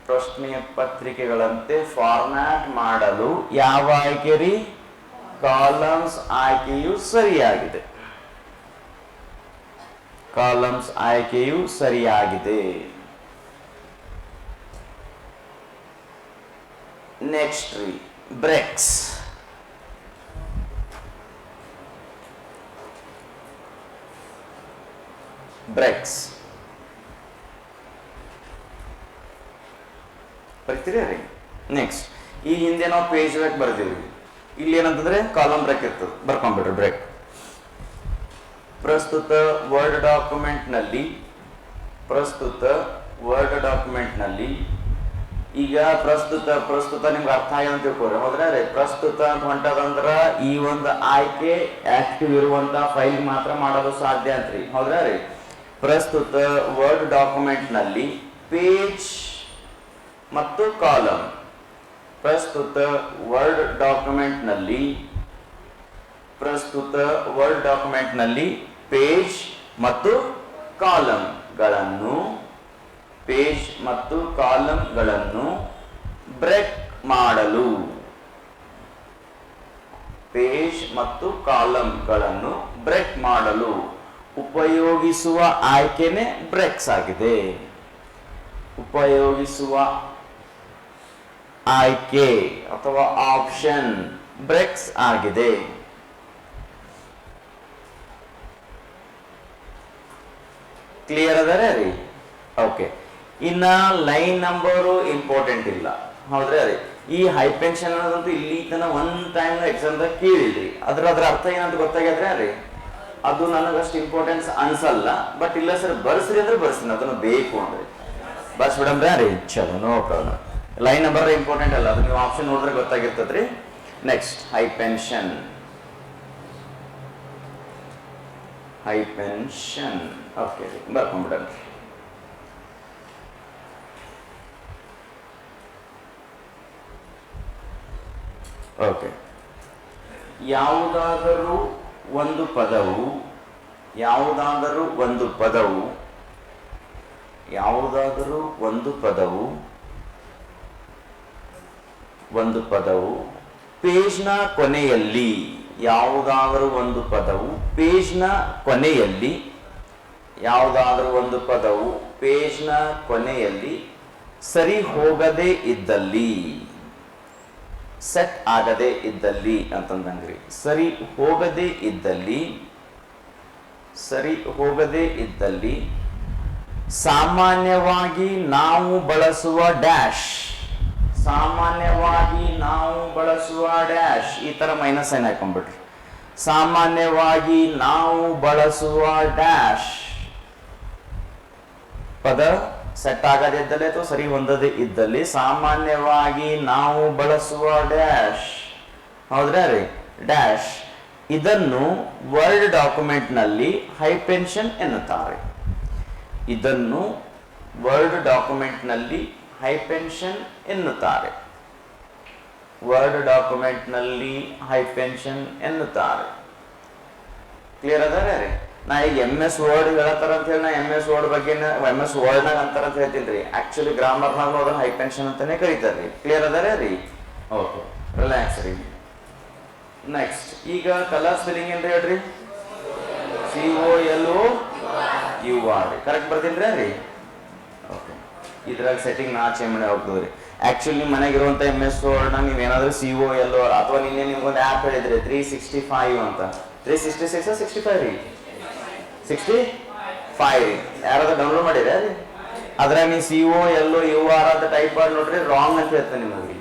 ಪ್ರಶ್ನೆ ಪತ್ರಿಕೆಗಳಂತೆ ಫಾರ್ಮ್ಯಾಟ್ ಮಾಡಲು ಯಾವ ಆಯ್ಕೆ ರೀ, ಕಾಲಮ್ಸ್ ಆಯ್ಕೆಯು ಸರಿಯಾಗಿದೆ. ಕಾಲಮ್ಸ್ ಆಯ್ಕೆಯು ಸರಿಯಾಗಿದೆ. ನೆಕ್ಸ್ಟ್ ರೀ, ಬ್ರೆಕ್ಸ್. ಬ್ರೆಕ್ಸ್ ಬರ್ತೀರಿ ರೀ. ನೆಕ್ಸ್ಟ್, ಈ ಹಿಂದೆ ನಾವು ಪೇಜ್ ಬ್ರೇಕ್ ಬರ್ತೀವಿ, ಇಲ್ಲಿ ಏನಂತಂದ್ರೆ ಕಾಲಮ್ ಬ್ರೇಕ್ ಇರ್ತದೆ, ಬರ್ಕೊಂಡ್ಬಿಡ್ರಿ ಬ್ರೇಕ್. ಪ್ರಸ್ತುತ ವರ್ಡ್ ಡಾಕ್ಯುಮೆಂಟ್ ನಲ್ಲಿ, ಪ್ರಸ್ತುತ ವರ್ಡ್ ಡಾಕ್ಯುಮೆಂಟ್ ನಲ್ಲಿ, ಈಗ ಪ್ರಸ್ತುತ ನಿಮ್ಗೆ ಅರ್ಥ ಆಗಿದೆ ಅಂತ ತಿಳ್ಕೊರಿ. ಹೌದ್ರಾ ರೀ, ಪ್ರಸ್ತುತ ಅಂತ ಹೊಂಟದಂದ್ರ ಈ ಒಂದು ಆಯ್ಕೆ ಆಕ್ಟಿವ್ ಇರುವಂತ ಫೈಲ್ ಮಾತ್ರ ಮಾಡೋದು ಸಾಧ್ಯ ಅಂತ್ರಿ. ಹೌದ್ರಾ ರೀ, ಪ್ರಸ್ತುತ ವರ್ಡ್ ಡಾಕ್ಯುಮೆಂಟ್ ನಲ್ಲಿ ಪೇಜ್ ಮತ್ತು ಕಾಲಮ್, ಪ್ರಸ್ತುತ ವರ್ಡ್ ಡಾಕ್ಯುಮೆಂಟ್ ನಲ್ಲಿ, ಪ್ರಸ್ತುತ ವರ್ಡ್ ಡಾಕ್ಯುಮೆಂಟ್ ನಲ್ಲಿ ಪೇಜ್ ಮತ್ತು ಕಾಲಮ್ಗಳನ್ನು, ಪೇಜ್ ಮತ್ತು ಕಾಲಮ್ಗಳನ್ನು ಬ್ರೇಕ್ ಮಾಡಲು, ಪೇಜ್ ಮತ್ತು ಕಾಲಮ್ಗಳನ್ನು ಬ್ರೇಕ್ ಮಾಡಲು ಉಪಯೋಗಿಸುವ ಆಯ್ಕೆನೇ ಬ್ರೇಕ್ಸ್ ಆಗಿದೆ. ಉಪಯೋಗಿಸುವ ಆಯ್ಕೆ ಅಥವಾ ಆಪ್ಷನ್ ಬ್ರೇಕ್ಸ್ ಆಗಿದೆ. ಕ್ಲಿಯರ್ ಅದರೇ ರೀ. ಓಕೆ, ಇನ್ನ ಲೈನ್ ನಂಬರು ಇಂಪಾರ್ಟೆಂಟ್ ಇಲ್ಲ. ಹೌದ್ರಿ ರೀ, ಈ ಹೈಪೆನ್ಷನ್ ಅನ್ನೋದಂತೂ ಇಲ್ಲಿ ತನ ಒನ್ ಟೈಮ್ ಎಕ್ಸಾಮ್ದಾಗ ಕೇಳಿದ್ರಿ. ಅದ್ರ ಅರ್ಥ ಏನಂತ ಗೊತ್ತಾಗ್ಯದ್ರೆ ರೀ, ಅದು ನನಗಷ್ಟು ಇಂಪಾರ್ಟೆನ್ಸ್ ಅನ್ಸಲ್ಲ. ಬಟ್ ಇಲ್ಲ ಸರ್ ಬರ್ಸ್ರಿ ಅಂದ್ರೆ ಬರ್ಸ್ತೀನಿ, ಅದನ್ನು ಬೇಕು ಅಂದ್ರೆ ಬರ್ಸ್ಬಿಡಮ್ರಿ ರೀ. ಚಲೋ, no problem. Line number important ಅಲ್ಲ, ಅದು ನೀವು ಆಪ್ಷನ್ ನೋಡಿದ್ರೆ ಗೊತ್ತಾಗಿರ್ತದ್ರಿ. ನೆಕ್ಸ್ಟ್ ಹೈಪೆನ್ಷನ್. ಹೈಪೆನ್ಷನ್ ಓಕೆ ರೀ, ಬರ್ಕೊಂಡ್ಬಿಡೋಣ. ಓಕೆ, ಯಾವುದಾದರೂ ಒಂದು ಪದವು ಯಾವುದಾದರೂ ಒಂದು ಪದವು ಯಾವುದಾದರೂ ಒಂದು ಪದವು ಒಂದು ಪದವು ಪೇಜ್ನ ಕೊನೆಯಲ್ಲಿ ಯಾವುದಾದರೂ ಒಂದು ಪದವು ಪೇಜ್ನ ಕೊನೆಯಲ್ಲಿ ಯಾವುದಾದರೂ ಒಂದು ಪದವು ಪೇಜ್ನ ಕೊನೆಯಲ್ಲಿ ಸರಿ ಹೋಗದೇ ಇದ್ದಲ್ಲಿ, ಸೆಟ್ ಆಗದೆ ಇದ್ದಲ್ಲಿ ಅಂತಂದಂಗ್ರಿ. ಸರಿ ಹೋಗದೇ ಇದ್ದಲ್ಲಿ, ಸರಿ ಹೋಗದೇ ಇದ್ದಲ್ಲಿ ಸಾಮಾನ್ಯವಾಗಿ ನಾವು ಬಳಸುವ ಡ್ಯಾಶ್, ಸಾಮಾನ್ಯವಾಗಿ ನಾವು ಬಳಸುವ ಡ್ಯಾಶ್, ಈ ತರ ಮೈನಸ್ ಸೈನ್ ಹಾಕೊಂಡ್ಬಿಟ್ರಿ. ಸಾಮಾನ್ಯವಾಗಿ ನಾವು ಬಳಸುವ ಡ್ಯಾಶ್ ಪದ ಸೆಟ್ ಆಗದೇ ಇದ್ದಲ್ಲಿ ಅಥವಾ ಸರಿ ಹೊಂದದೇ ಇದ್ದಲ್ಲಿ ಸಾಮಾನ್ಯವಾಗಿ ನಾವು ಬಳಸುವ ಡ್ಯಾಶ್, ಹೌದ್ರಾ ರೀ, ಡ್ಯಾಶ್, ಇದನ್ನು ವರ್ಡ್ ಡಾಕ್ಯುಮೆಂಟ್ ನಲ್ಲಿ ಹೈಪೆನ್ಷನ್ ಎನ್ನುತ್ತಾರೆ. ಇದನ್ನು ವರ್ಡ್ ಡಾಕ್ಯುಮೆಂಟ್ ನಲ್ಲಿ ಹೈಪೆನ್ಷನ್ ಎನ್ನುತ್ತಾರೆ. ವರ್ಡ್ ಡಾಕ್ಯುಮೆಂಟ್ ನಲ್ಲಿ ಹೈಪೆನ್ಷನ್ ಎನ್ನುತ್ತಾರೆ. ಕ್ಲಿಯರ್ ಅದಾರೆ ರೀ? ನಾ ಈಗ MS ವರ್ಡ್ ಹೇಳತ್ತಾರ ಅಂತ ಹೇಳಿ ನಾ MS ವರ್ಡ್ ಬಗ್ಗೆ MS ವರ್ಡ್ನಾಗ ಅಂತಾರ ಅಂತ ಹೇಳ್ತೀನಿ. ಆಕ್ಚುಲಿ ಗ್ರಾಮರ್ನಾಗ ಅದನ್ನ ಹೈಪೆನ್ಷನ್ ಅಂತಾನೆ ಕರೀತಾರ್ರಿ. ಕ್ಲಿಯರ್ ಅದಾರೆ ರೀ? ಓಕೆ, ರಿಲ್ಯಾಕ್ಸ್ ರೀ. ನೆಕ್ಸ್ಟ್ ಈಗ ಕಲರ್ ಸ್ಪೆಲ್ಲಿಂಗ್ ಏನ್ರಿ ಹೇಳ್ರಿ? COLOUR. ಕರೆಕ್ಟ್ ಬರ್ತೀನಿ ರೀ? ಓಕೆ, ಇದ್ರಾಗ ಸೆಟ್ಟಿಂಗ್ ನಾ ಚೇಂಜ್ ಮಾಡಿ ಹೋಗ್ತದ್ರಿ. ಆಕ್ಚುಲಿ ನಿಮ್ಮ ಮನೆಗಿರುವಂತ MS ವರ್ಡ್ನ ನೀವೇನಾದ್ರೂ COLOUR ಅಥವಾ ನಿನ್ನೆ ನಿಮ್ಗೊಂದು ಆ್ಯಪ್ ಹೇಳಿದ್ರಿ 365 ಅಂತ. 366 65 ರೀ? 65 ರೀ. ಯಾರಾದ್ರೂ ಡೌನ್ಲೋಡ್ ಮಾಡಿದ್ರೆ ರೀ? ಅದ್ರಾಗ ನೀವು COLOUR ಅಂತ ಟೈಪ್ ಮಾಡಿ ನೋಡ್ರಿ, ರಾಂಗ್ ಅಂತ ಹೇಳ್ತಾರೆ ನಿಮಗೆ.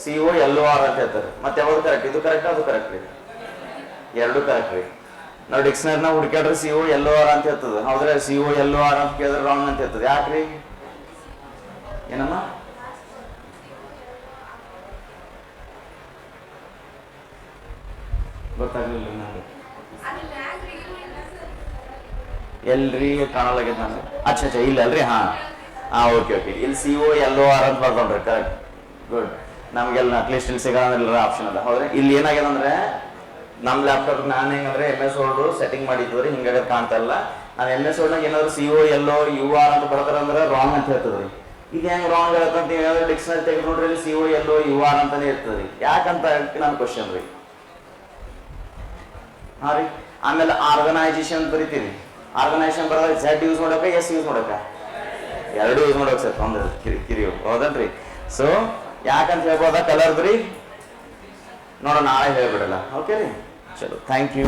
COLOR ಅಂತ ಹೇಳ್ತಾರೆ. ಮತ್ತೆ ಯಾವ್ದು ಕರೆಕ್ಟ್? ಇದು ಕರೆಕ್ಟ್, ಅದು ಕರೆಕ್ಟ್ ರೀ? ಎರಡು ಕರೆಕ್ಟ್ ರೀ. ನಾವು ಡಿಕ್ಷನರಿನಾಗ ಹುಡುಕಾಡ್ರೆ COLOR ಅಂತ ಹೇಳ್ತದೆ. ಹೌದ್ರೆ COLOR ಅಂತ ಕೇಳಿದ್ರೆ ರಾಂಗ್ ಅಂತ ಹೇಳ್ತದೆ. ಯಾಕ್ರಿ? ಏನಮ್ಮ? ಗೊತ್ತಾಗ್ಲಿಲ್ಲ ನನಗೆ. ಎಲ್ರಿ ಕಾಣಲಾಗ್ಯದ ನನಗೆ. ಅಚ್ಚಾ ಇಲ್ಲ ಅಲ್ರಿ? ಓಕೆ ಓಕೆ, ಇಲ್ಲಿ COLOR ಅಂತ ಬರ್ಕೊಂಡ್ರಿ. Correct, good. ನಮ್ಗೆಲ್ಲ ಅಟ್ಲೀಸ್ಟ್ ಇಲ್ಲಿ ಸಿಗೋಲ್ಲ ಆಪ್ಷನ್ ಅದ. ಹೌದ್ರಿ? ಇಲ್ಲಿ ಏನಾಗ್ಯದ ಅಂದ್ರೆ ನಮ್ಮ ಲ್ಯಾಪ್ಟಾಪ್ ನಾನು ಹೆಂಗಂದ್ರೆ MS ವರ್ಡ್ ಸೆಟ್ಟಿಂಗ್ ಮಾಡಿದ್ವಿ ರೀ, ಹಿಂಗಾಗಿ ಕಾಣ್ತಾ ಇಲ್ಲ. ನಾನು MS ವರ್ಡ್ನಾಗ ಏನಾದ್ರು COLOUR ಅಂತ ಬರ್ತಾರಂದ್ರೆ ರಾಂಗ್ ಅಂತ ಹೇಳ್ತದ್ರಿ. ಇದು ಹೆಂಗ್ ರಾಂಗ್ ಹೇಳತ್ತಂತ ಏನಾದ್ರು ಡಿಕ್ಷನರಿ ತೆಗೆದು ನೋಡ್ರಿ, ಇಲ್ಲಿ COLOUR ಅಂತಾನೆ ಇರ್ತದ್ರಿ. ಯಾಕಂತ ನನ್ನ ಕ್ವಶನ್ ರೀ. ಹಾ ರೀ. ಆಮೇಲೆ ಆರ್ಗನೈಸೇಷನ್ ಬರಿತೀರಿ. ಆರ್ಗನೈಸೇಷನ್ ಬರೋದಾಗ Z ಯೂಸ್ ಮಾಡಕ S ಯೂಸ್ ಮಾಡಕ? ಎರಡು ಯೂಸ್ ಮಾಡೋಕೆ ಸರ್, ಅಂದ್ರೆ ಕಿರಿ ಹೌದಲ್ರಿ? ಸೊ ಯಾಕಂತ ಹೇಳ್ಬೋದ ಕಲರ್ ರೀ? ನೋಡೋಣ, ನಾಳೆ ಹೇಳ್ಬಿಡಲ್ಲ. ಓಕೆ ರೀ, ಚಲೋ, ಥ್ಯಾಂಕ್ ಯು.